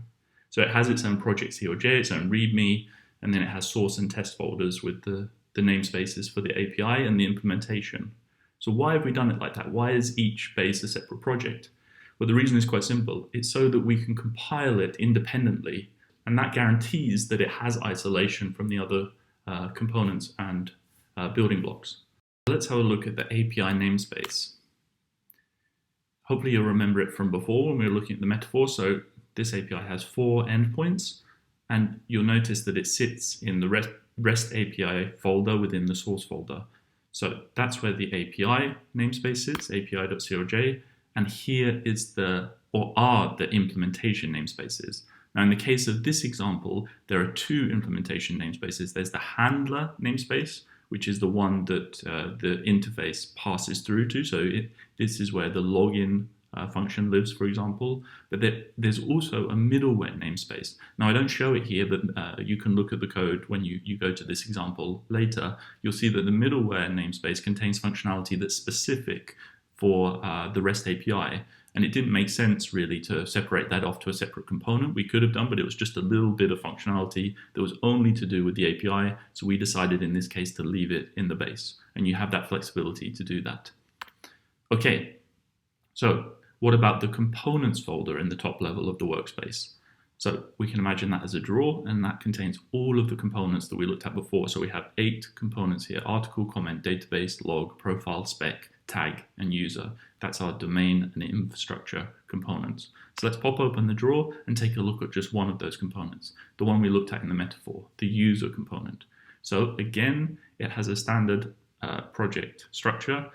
So it has its own project COJ, its own README, and then it has source and test folders with the namespaces for the API and the implementation. So why have we done it like that? Why is each base a separate project? Well, the reason is quite simple. It's so that we can compile it independently, and that guarantees that it has isolation from the other components and building blocks. Let's have a look at the API namespace. Hopefully you'll remember it from before when we were looking at the metaphor. So this API has 4 endpoints, and you'll notice that it sits in the REST API folder within the source folder. So that's where the API namespace sits, api.coj, and here is are the implementation namespaces. Now in the case of this example, there are 2 implementation namespaces. There's the handler namespace, which is the one that the interface passes through to. So this is where the login function lives, for example. But there's also a middleware namespace. Now I don't show it here, but you can look at the code when you go to this example later. You'll see that the middleware namespace contains functionality that's specific for the REST API. And it didn't make sense really to separate that off to a separate component. We could have done, but it was just a little bit of functionality that was only to do with the API. So we decided in this case to leave it in the base. And you have that flexibility to do that. Okay, so what about the components folder in the top level of the workspace? So we can imagine that as a drawer, and that contains all of the components that we looked at before. So we have 8 components here: article, comment, database, log, profile, spec, tag, and user. That's our domain and infrastructure components. So let's pop open the drawer and take a look at just one of those components, the one we looked at in the metaphor, the user component. So again, it has a standard project structure.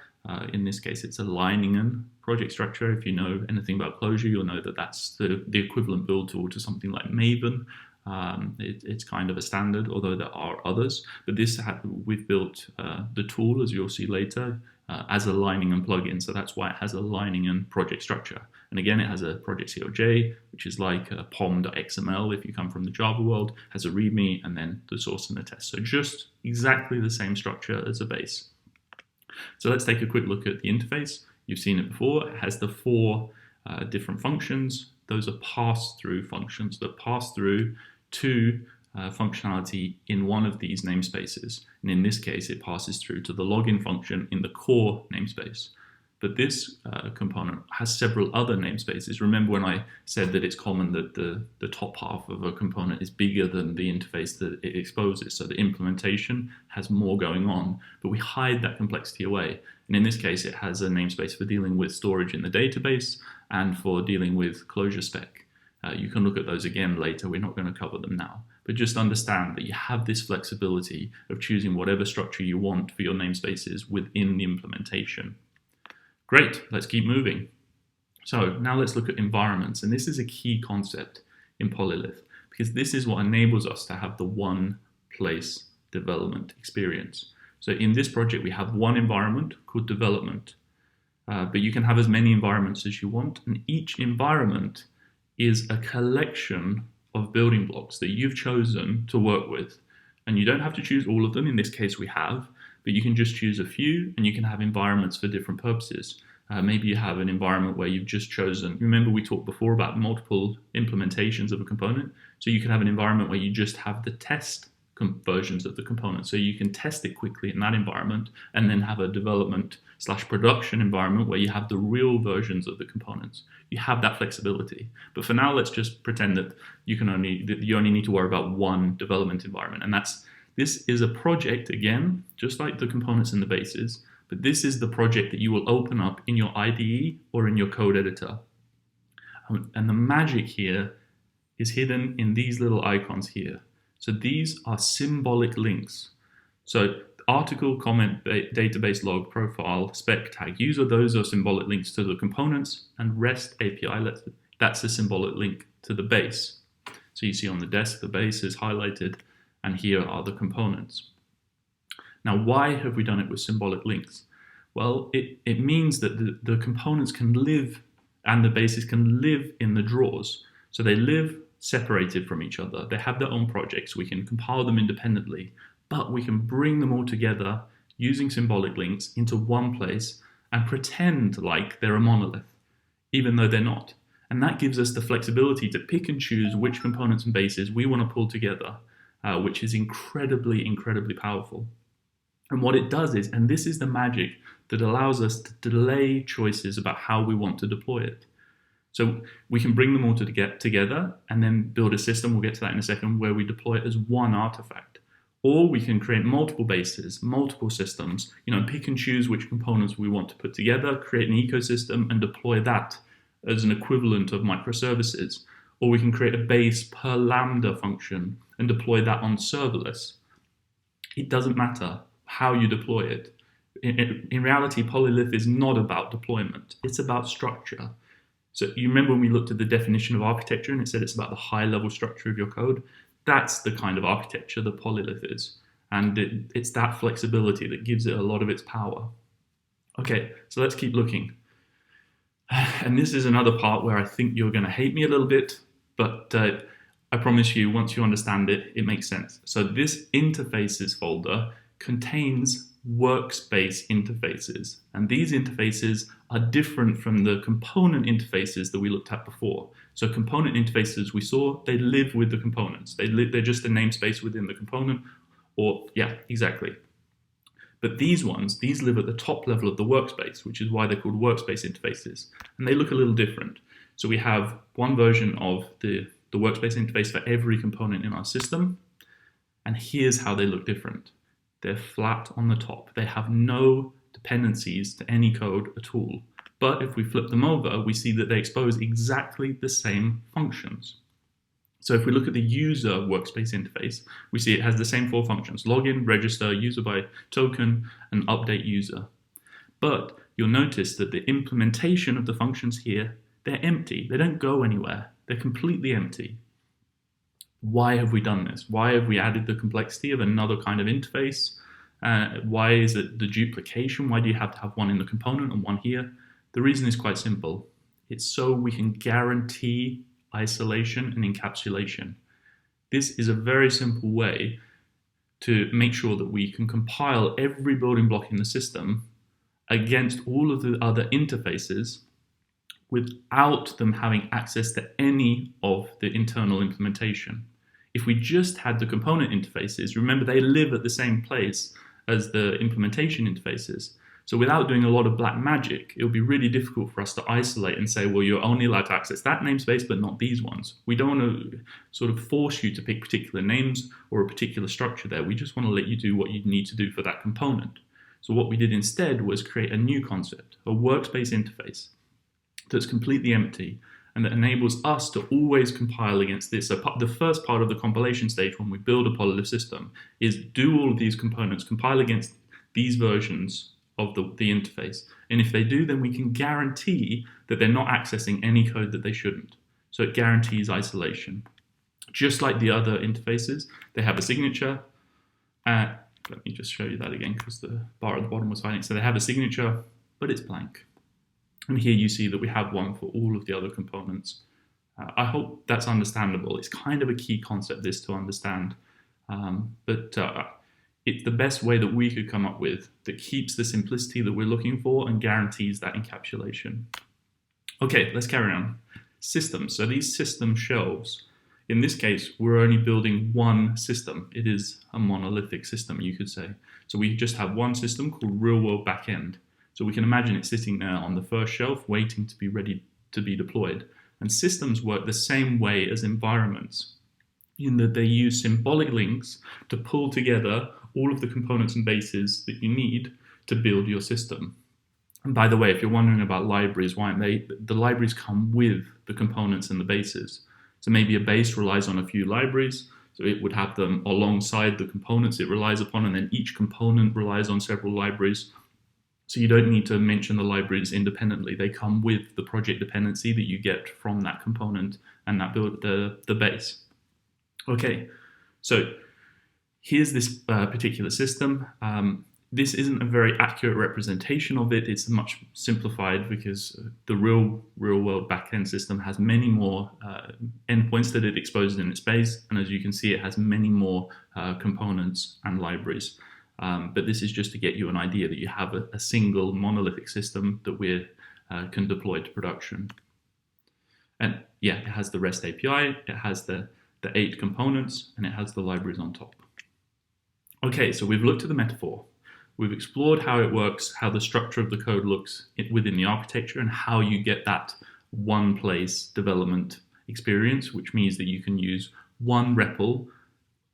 In this case, it's a Leiningen project structure. If you know anything about Clojure, you'll know that that's the equivalent build tool to something like Maven. It's kind of a standard, although there are others. But we've built the tool, as you'll see later, as a Leiningen plugin. So that's why it has a Leiningen project structure. And again, it has a project COJ, which is like a pom.xml if you come from the Java world, has a README, and then the source and the test. So just exactly the same structure as a base. So let's take a quick look at the interface. You've seen it before. It has the 4 different functions. Those are pass-through functions that pass through to functionality in one of these namespaces. And in this case, it passes through to the login function in the core namespace. But this component has several other namespaces. Remember when I said that it's common that the top half of a component is bigger than the interface that it exposes. So the implementation has more going on, but we hide that complexity away. And in this case, it has a namespace for dealing with storage in the database and for dealing with Clojure spec. You can look at those again later. We're not going to cover them now. But but just understand that you have this flexibility of choosing whatever structure you want for your namespaces within the implementation. Great, let's keep moving. So now let's look at environments, and this is a key concept in Polylith, because this is what enables us to have the one place development experience. So in this project, we have one environment called development, but you can have as many environments as you want, and each environment is a collection of building blocks that you've chosen to work with. And you don't have to choose all of them. In this case, we have, but you can just choose a few, and you can have environments for different purposes. Maybe you have an environment where you've just chosen, remember we talked before about multiple implementations of a component. So you can have an environment where you just have the test versions of the component. So you can test it quickly in that environment, and then have a development/production environment where you have the real versions of the components. You have that flexibility. But for now, let's just pretend that you only need to worry about one development environment. And this is a project, again, just like the components and the bases, but this is the project that you will open up in your IDE or in your code editor. And the magic here is hidden in these little icons here. So these are symbolic links. So article, comment, database log, profile, spec tag, those are symbolic links to the components, and REST API, that's a symbolic link to the base. So you see on the desk, the base is highlighted, and here are the components. Now, why have we done it with symbolic links? Well, it means that the components can live, and the bases can live in the drawers. So they live separated from each other. They have their own projects. We can compile them independently, but we can bring them all together using symbolic links into one place and pretend like they're a monolith, even though they're not. And that gives us the flexibility to pick and choose which components and bases we want to pull together, which is incredibly, incredibly powerful. And what it does is, and this is the magic that allows us to delay choices about how we want to deploy it. So we can bring them all together and then build a system, we'll get to that in a second, where we deploy it as one artifact. Or we can create multiple bases, multiple systems, pick and choose which components we want to put together, create an ecosystem and deploy that as an equivalent of microservices. Or we can create a base per Lambda function and deploy that on serverless. It doesn't matter how you deploy it. In reality, Polylith is not about deployment, it's about structure. So you remember when we looked at the definition of architecture and it said it's about the high level structure of your code? That's the kind of architecture that Polylith is. And it's that flexibility that gives it a lot of its power. Okay, so let's keep looking. And this is another part where I think you're going to hate me a little bit, but I promise you, once you understand it, it makes sense. So this interfaces folder contains workspace interfaces, and these interfaces are different from the component interfaces that we looked at before. So component interfaces we saw, they live with the components. They're just a namespace within the component, or yeah, exactly. But these live at the top level of the workspace, which is why they're called workspace interfaces, and they look a little different. So we have one version of the workspace interface for every component in our system, and here's how they look different. They're flat on the top. They have no dependencies to any code at all. But if we flip them over, we see that they expose exactly the same functions. So if we look at the user workspace interface, we see it has the same 4 functions: login, register, user by token, and update user. But you'll notice that the implementation of the functions here, they're empty. They don't go anywhere. They're completely empty. Why have we done this? Why have we added the complexity of another kind of interface? Why is it the duplication? Why do you have to have one in the component and one here? The reason is quite simple. It's so we can guarantee isolation and encapsulation. This is a very simple way to make sure that we can compile every building block in the system against all of the other interfaces without them having access to any of the internal implementation. If we just had the component interfaces, remember they live at the same place as the implementation interfaces. So without doing a lot of black magic, it would be really difficult for us to isolate and say, well, you're only allowed to access that namespace, but not these ones. We don't want to sort of force you to pick particular names or a particular structure there. We just want to let you do what you need to do for that component. So what we did instead was create a new concept, a workspace interface that's completely empty. and that enables us to always compile against this. So the first part of the compilation stage when we build a Polylith system is do all of these components, compile against these versions of the interface. And if they do, then we can guarantee that they're not accessing any code that they shouldn't. So it guarantees isolation. Just like the other interfaces, they have a signature. Let me just show you that again because the bar at the bottom was hiding. So they have a signature, but it's blank. And here you see that we have one for all of the other components. I hope that's understandable. It's kind of a key concept, this, to understand. But it's the best way that we could come up with that keeps the simplicity that we're looking for and guarantees that encapsulation. Okay, let's carry on. Systems. So these system shelves, in this case, we're only building one system. It is a monolithic system, you could say. So we just have one system called Realworld Backend. So we can imagine it sitting there on the first shelf, waiting to be ready to be deployed. And systems work the same way as environments, in that they use symbolic links to pull together all of the components and bases that you need to build your system. And by the way, if you're wondering about libraries, why aren't they? The libraries come with the components and the bases. So maybe a base relies on a few libraries, so it would have them alongside the components it relies upon, and then each component relies on several libraries. So you don't need to mention the libraries independently. They come with the project dependency that you get from that component and that build the base. Okay, so here's this particular system. This isn't a very accurate representation of it. It's much simplified because the real world backend system has many more endpoints that it exposes in its base. And as you can see, it has many more components and libraries. But this is just to get you an idea that you have a single monolithic system that we can deploy to production. And yeah, it has the REST API, it has the 8 components, and it has the libraries on top. Okay, so we've looked at the metaphor. We've explored how it works, how the structure of the code looks within the architecture, and how you get that one place development experience, which means that you can use one REPL,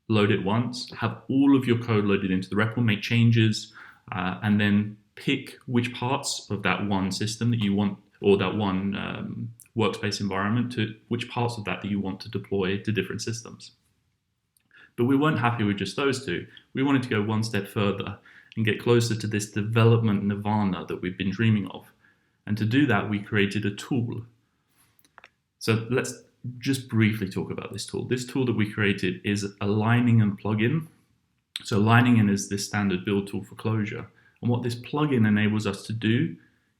load it once, have all of your code loaded into the REPL, make changes, and then pick which parts of that one system that you want, or that one workspace environment, to which parts of that you want to deploy to different systems. But we weren't happy with just those two. We wanted to go one step further and get closer to this development nirvana that we've been dreaming of. And to do that, we created a tool. So let's just briefly talk about this tool. This tool that we created is a lining and plugin. So lining in is this standard build tool for Clojure. And what this plugin enables us to do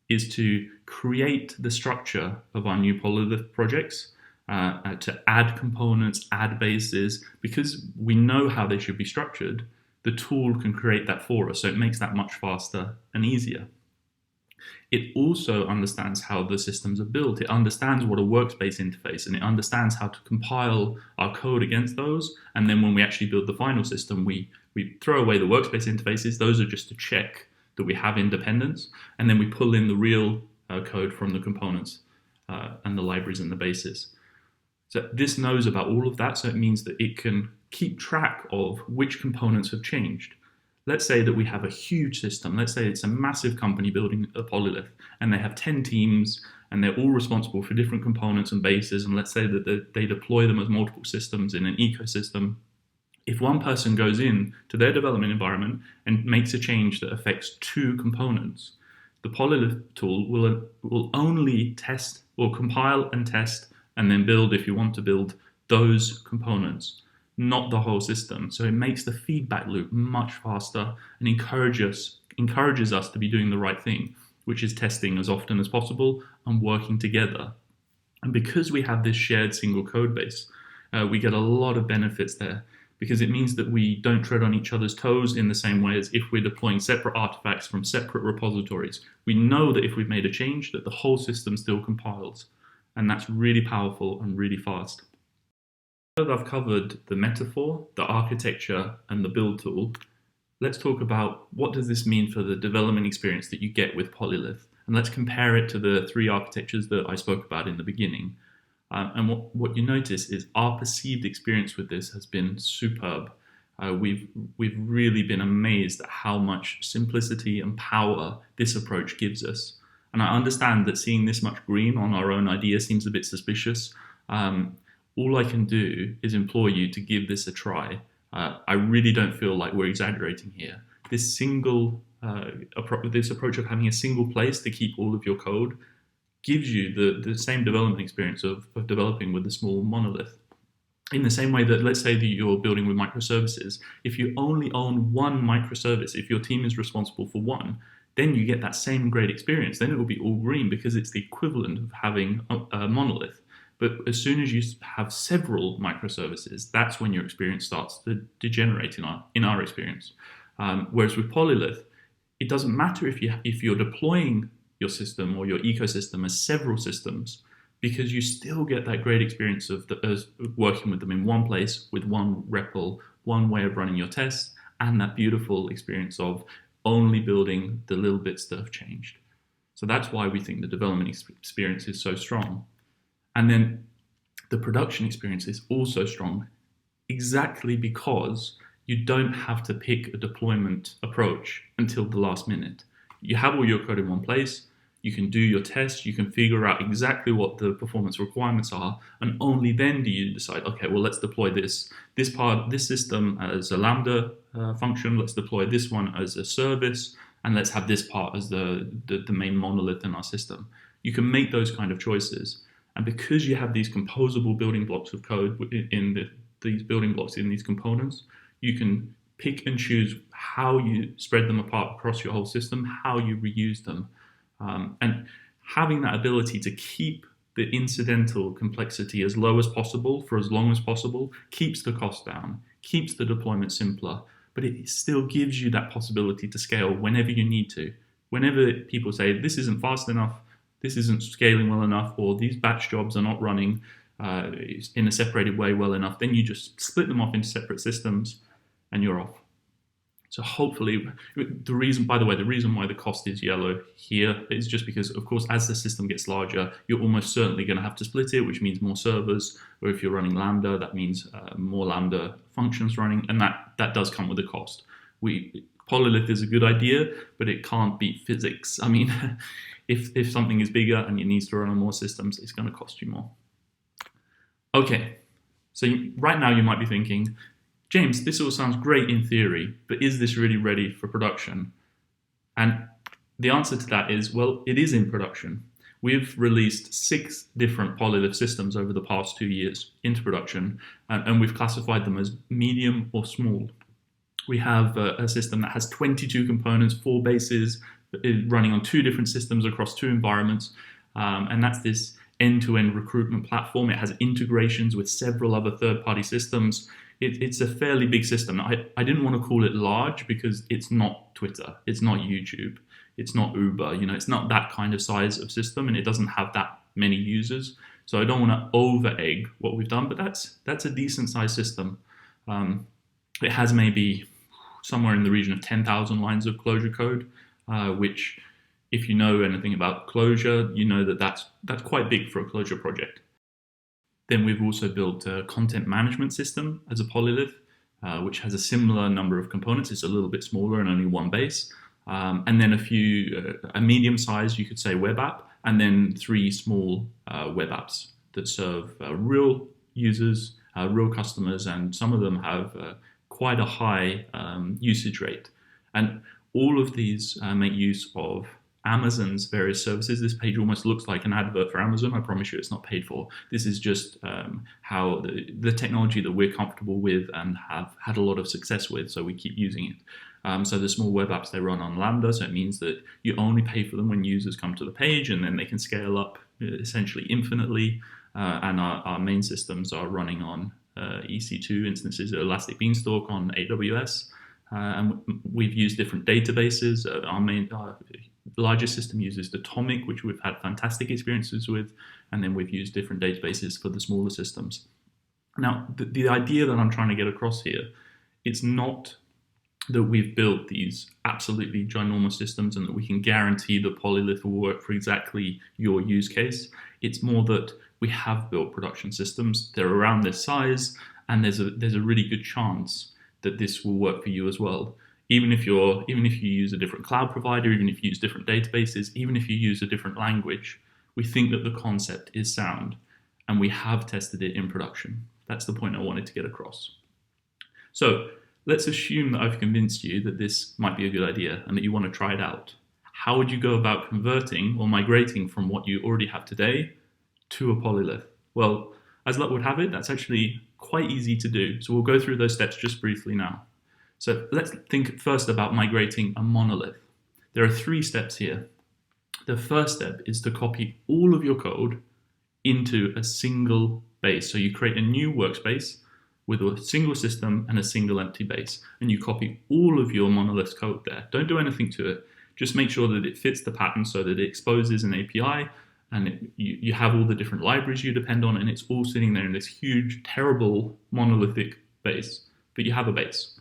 is to create the structure of our new Polylith projects, to add components, add bases. Because we know how they should be structured, the tool can create that for us. So it makes that much faster and easier. It also understands how the systems are built. It understands what a workspace interface, and it understands how to compile our code against those. And then when we actually build the final system, we throw away the workspace interfaces. Those are just to check that we have independence. And then we pull in the real code from the components and the libraries and the bases. So this knows about all of that. So it means that it can keep track of which components have changed. Let's say that we have a huge system. Let's say it's a massive company building a Polylith, and they have 10 teams, and they're all responsible for different components and bases. And let's say that they deploy them as multiple systems in an ecosystem. If one person goes in to their development environment and makes a change that affects 2 components, the Polylith tool will only test or compile and test and then build, if you want to build, those components, not the whole system. So it makes the feedback loop much faster and encourages us to be doing the right thing, which is testing as often as possible and working together. And because we have this shared single code base, we get a lot of benefits there, because it means that we don't tread on each other's toes in the same way as if we're deploying separate artifacts from separate repositories. We know that if we've made a change, that the whole system still compiles. And that's really powerful and really fast. Now that I've covered the metaphor, the architecture, and the build tool, let's talk about what does this mean for the development experience that you get with Polylith. And let's compare it to the 3 architectures that I spoke about in the beginning. And what you notice is our perceived experience with this has been superb. We've really been amazed at how much simplicity and power this approach gives us. And I understand that seeing this much green on our own idea seems a bit suspicious. All I can do is implore you to give this a try. I really don't feel like we're exaggerating here. This approach of having a single place to keep all of your code gives you the same development experience of developing with a small monolith. In the same way that, let's say that you're building with microservices, if you only own one microservice, if your team is responsible for one, then you get that same great experience. Then it will be all green because it's the equivalent of having a monolith. But as soon as you have several microservices, that's when your experience starts to degenerate in our experience. Whereas with Polylith, it doesn't matter if you're deploying your system or your ecosystem as several systems, because you still get that great experience of working with them in one place with one REPL, one way of running your tests, and that beautiful experience of only building the little bits that have changed. So that's why we think the development experience is so strong. And then the production experience is also strong, exactly because you don't have to pick a deployment approach until the last minute. You have all your code in one place, you can do your tests, you can figure out exactly what the performance requirements are, and only then do you decide, okay, well, let's deploy this system as a Lambda function, let's deploy this one as a service, and let's have this part as the main monolith in our system. You can make those kind of choices. And because you have these composable building blocks of code these building blocks in these components, you can pick and choose how you spread them apart across your whole system, how you reuse them. And having that ability to keep the incidental complexity as low as possible for as long as possible keeps the cost down, keeps the deployment simpler, but it still gives you that possibility to scale whenever you need to. Whenever people say, this isn't fast enough, this isn't scaling well enough, or these batch jobs are not running in a separated way well enough, then you just split them off into separate systems and you're off. So hopefully, the reason why the cost is yellow here is just because, of course, as the system gets larger, you're almost certainly going to have to split it, which means more servers, or if you're running Lambda, that means more Lambda functions running, and that does come with a cost. Polylith is a good idea, but it can't beat physics. I mean, if something is bigger and it needs to run on more systems, it's going to cost you more. Okay, so right now you might be thinking, James, this all sounds great in theory, but is this really ready for production? And the answer to that is, well, it is in production. We've released 6 different Polylith systems over the past 2 years into production, and we've classified them as medium or small. We have a system that has 22 components, 4 bases, running on 2 different systems across 2 environments, and that's this end-to-end recruitment platform. It has integrations with several other third-party systems. It's a fairly big system. I didn't want to call it large because it's not Twitter, it's not YouTube, it's not Uber. It's not that kind of size of system, and it doesn't have that many users. So I don't want to over-egg what we've done, but that's a decent-sized system. It has maybe somewhere in the region of 10,000 lines of Clojure code, which, if you know anything about Clojure, you know that that's quite big for a Clojure project. Then we've also built a content management system as a Polylith, which has a similar number of components. It's a little bit smaller and only 1 base. And then a medium size, you could say, web app, and then 3 small web apps that serve real users, real customers, and some of them have quite a high usage rate. And all of these make use of Amazon's various services. This page almost looks like an advert for Amazon. I promise you it's not paid for. This is just how the technology that we're comfortable with and have had a lot of success with, so we keep using it. So the small web apps, they run on Lambda, so it means that you only pay for them when users come to the page, and then they can scale up essentially infinitely. And our main systems are running on EC2 instances of Elastic Beanstalk on AWS. And we've used different databases. Our largest system uses Datomic, which we've had fantastic experiences with, and then we've used different databases for the smaller systems. Now, the idea that I'm trying to get across here, it's not that we've built these absolutely ginormous systems and that we can guarantee that Polylith will work for exactly your use case. It's more that we have built production systems. They're around this size, and there's a really good chance that this will work for you as well. Even if you use a different cloud provider, even if you use different databases, even if you use a different language, we think that the concept is sound, and we have tested it in production. That's the point I wanted to get across. So let's assume that I've convinced you that this might be a good idea and that you want to try it out. How would you go about converting or migrating from what you already have today to a Polylith? Well, as luck would have it, that's actually quite easy to do. So we'll go through those steps just briefly now. So let's think first about migrating a monolith. There are 3 steps here. The first step is to copy all of your code into a single base. So you create a new workspace with a single system and a single empty base, and you copy all of your monolith code there. Don't do anything to it. Just make sure that it fits the pattern so that it exposes an API, and you have all the different libraries you depend on, and it's all sitting there in this huge, terrible monolithic base, but you have a base.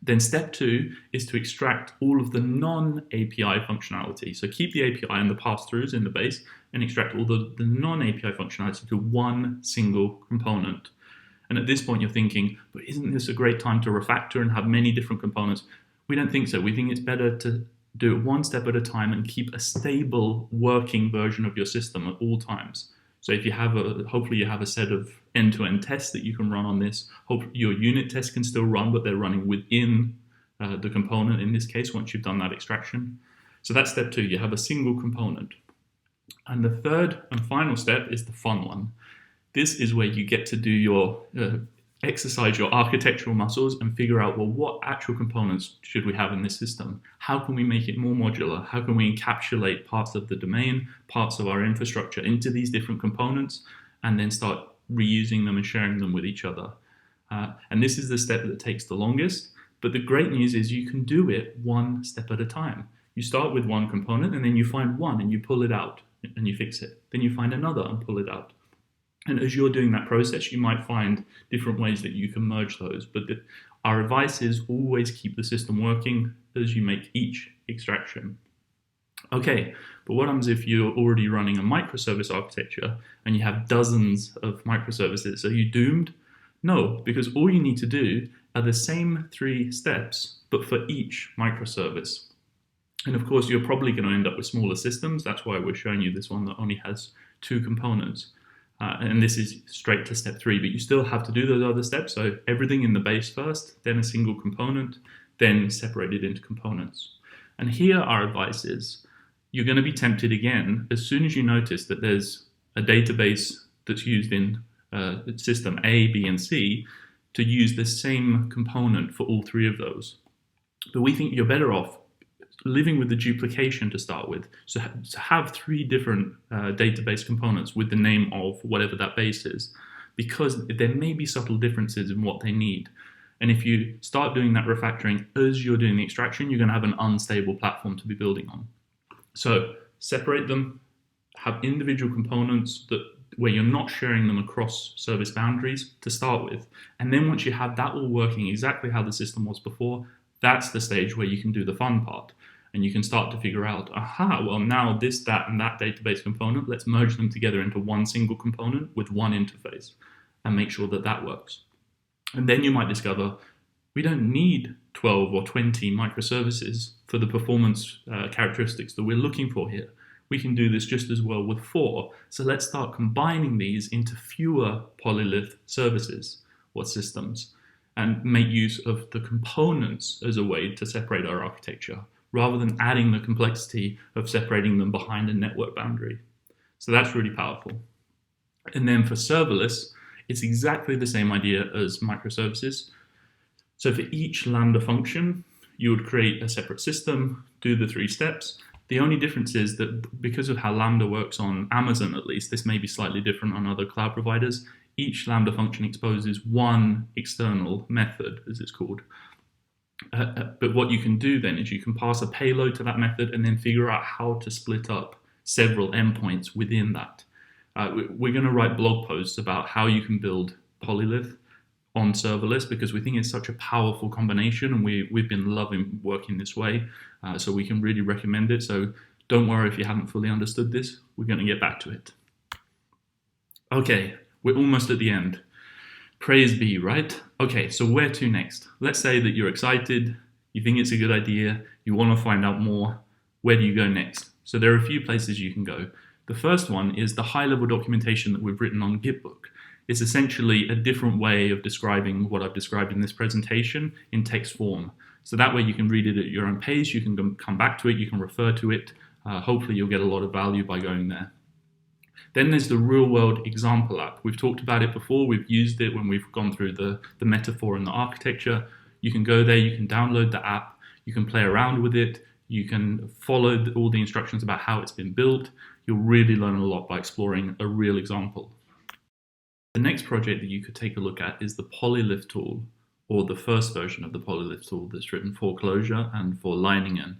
Then step 2 is to extract all of the non-API functionality. So keep the API and the pass-throughs in the base and extract all the non-API functionality to one single component. And at this point you're thinking, but isn't this a great time to refactor and have many different components? We don't think so. We think it's better to do it one step at a time and keep a stable working version of your system at all times. So if you have hopefully you have a set of end-to-end tests that you can run on this. Hope your unit tests can still run, but they're running within the component in this case once you've done that extraction. So that's step 2. You have a single component. And the third and final step is the fun one. This is where you get to do your exercise your architectural muscles and figure out, well, what actual components should we have in this system? How can we make it more modular? How can we encapsulate parts of the domain, parts of our infrastructure into these different components, and then start reusing them and sharing them with each other? And this is the step that takes the longest, but the great news is you can do it one step at a time. You start with one component, and then you find one and you pull it out and you fix it. Then you find another and pull it out. And as you're doing that process, you might find different ways that you can merge those. But our advice is always keep the system working as you make each extraction. Okay, but what happens if you're already running a microservice architecture and you have dozens of microservices? Are you doomed? No, because all you need to do are the same 3 steps, but for each microservice. And of course, you're probably going to end up with smaller systems. That's why we're showing you this one that only has 2 components. And this is straight to step 3, but you still have to do those other steps. So everything in the base first, then a single component, then separated into components. And here our advice is, you're going to be tempted again as soon as you notice that there's a database that's used in system A, B, and C to use the same component for all 3 of those. But we think you're better off living with the duplication to start with. So to have 3 different database components with the name of whatever that base is, because there may be subtle differences in what they need. And if you start doing that refactoring as you're doing the extraction, you're going to have an unstable platform to be building on. So separate them, have individual components where you're not sharing them across service boundaries to start with. And then once you have that all working exactly how the system was before, that's the stage where you can do the fun part. And you can start to figure out, well, now this, that, and that database component, let's merge them together into one single component with one interface and make sure that that works. And then you might discover we don't need 12 or 20 microservices for the performance characteristics that we're looking for here. We can do this just as well with 4. So let's start combining these into fewer Polylith services or systems and make use of the components as a way to separate our architecture, rather than adding the complexity of separating them behind a network boundary. So that's really powerful. And then for serverless, it's exactly the same idea as microservices. So for each Lambda function, you would create a separate system, do the 3 steps. The only difference is that because of how Lambda works on Amazon, at least, this may be slightly different on other cloud providers, each Lambda function exposes one external method, as it's called. But what you can do then is you can pass a payload to that method and then figure out how to split up several endpoints within that. We're going to write blog posts about how you can build Polylith on serverless because we think it's such a powerful combination, and we've been loving working this way, so we can really recommend it. So don't worry if you haven't fully understood this. We're going to get back to it. Okay, we're almost at the end. Praise be, right? Okay, so where to next? Let's say that you're excited, you think it's a good idea, you want to find out more, where do you go next? So there are a few places you can go. The first one is the high-level documentation that we've written on Gitbook. It's essentially a different way of describing what I've described in this presentation in text form. So that way you can read it at your own pace, you can come back to it, you can refer to it. Hopefully you'll get a lot of value by going there. Then there's the Realworld example app. We've talked about it before, we've used it when we've gone through the metaphor and the architecture. You can go there, you can download the app, you can play around with it, you can follow all the instructions about how it's been built. You'll really learn a lot by exploring a real example. The next project that you could take a look at is the Polylith tool, or the first version of the Polylith tool that's written for closure and for lining in.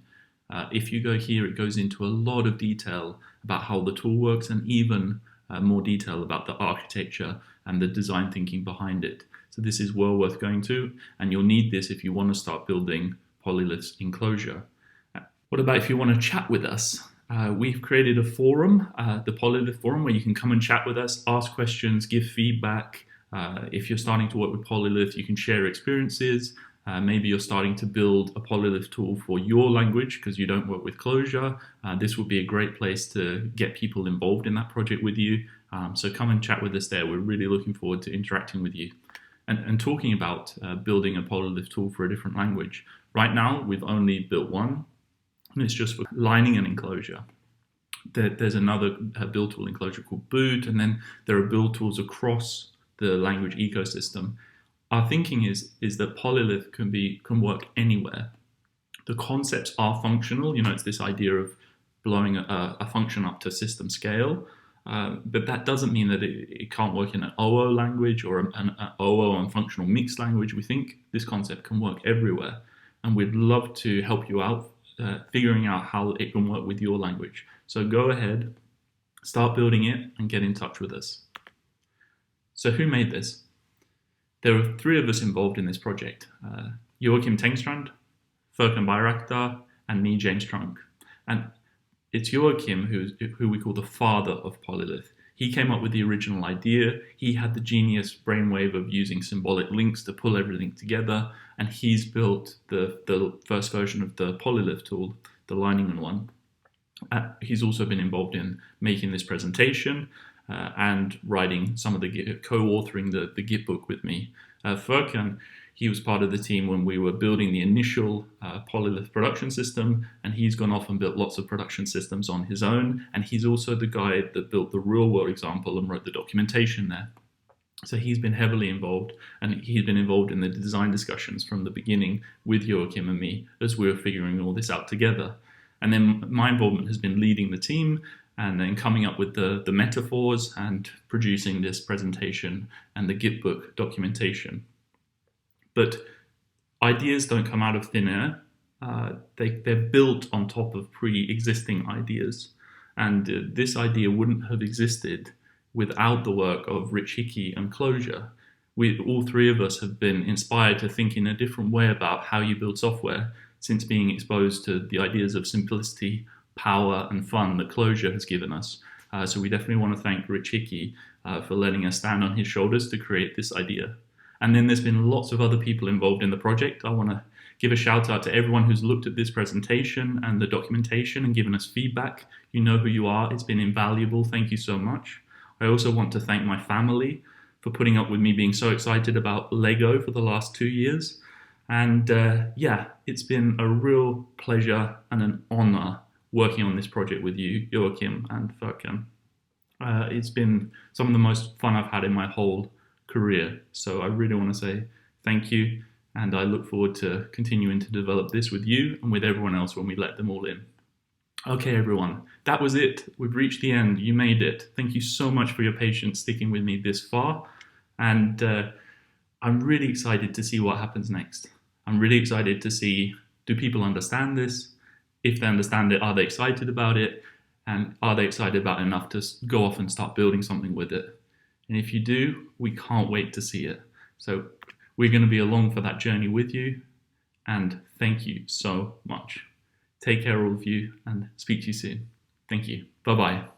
If you go here, it goes into a lot of detail about how the tool works and even more detail about the architecture and the design thinking behind it. So this is well worth going to, and you'll need this if you want to start building Polyliths in closure. What about if you want to chat with us? We've created a forum, the Polylith forum, where you can come and chat with us, ask questions, give feedback. If you're starting to work with Polylith, you can share experiences. Maybe you're starting to build a Polylith tool for your language because you don't work with closure. This would be a great place to get people involved in that project with you. So come and chat with us there. We're really looking forward to interacting with you. And talking about building a Polylith tool for a different language. Right now, we've only built one, and it's just for lining and enclosure. There's another build tool enclosure called Boot, and then there are build tools across the language ecosystem. Our thinking is that Polylith can work anywhere. The concepts are functional. It's this idea of blowing a function up to system scale, but that doesn't mean that it can't work in an OO language or an OO and functional mixed language. We think this concept can work everywhere, and we'd love to help you out figuring out how it can work with your language. So go ahead, start building it, and get in touch with us. So who made this? There are three of us involved in this project. Joachim Tengstrand, Furkan Bayraktar, and me, James Trunk. And it's Joachim who we call the father of Polylith. He came up with the original idea. He had the genius brainwave of using symbolic links to pull everything together. And he's built the first version of the Polylith tool, the lining one. He's also been involved in making this presentation and writing some of the co-authoring the Git book with me. Furkan, he was part of the team when we were building the initial Polylith production system, and he's gone off and built lots of production systems on his own, and he's also the guy that built the Realworld example and wrote the documentation there. So he's been heavily involved, and he's been involved in the design discussions from the beginning with Joachim and me as we were figuring all this out together. And then my involvement has been leading the team and then coming up with the metaphors and producing this presentation and the Git book documentation. But ideas don't come out of thin air. They're built on top of pre-existing ideas. And this idea wouldn't have existed without the work of Rich Hickey and Closure. All three of us have been inspired to think in a different way about how you build software since being exposed to the ideas of simplicity, power, and fun that Closure has given us. So we definitely want to thank Rich Hickey for letting us stand on his shoulders to create this idea. And then there's been lots of other people involved in the project. I want to give a shout out to everyone who's looked at this presentation and the documentation and given us feedback. You know who you are. It's been invaluable. Thank you so much. I also want to thank my family for putting up with me being so excited about Lego for the last 2 years. And it's been a real pleasure and an honor working on this project with you, Joachim and Furkan. It's been some of the most fun I've had in my whole career. So I really want to say thank you, and I look forward to continuing to develop this with you and with everyone else when we let them all in. Okay, everyone, that was it. We've reached the end. You made it. Thank you so much for your patience sticking with me this far. And I'm really excited to see what happens next. I'm really excited to see, do people understand this? If they understand it, are they excited about it? And are they excited about it enough to go off and start building something with it? And if you do, we can't wait to see it. So we're going to be along for that journey with you. And thank you so much. Take care, all of you, and speak to you soon. Thank you. Bye-bye.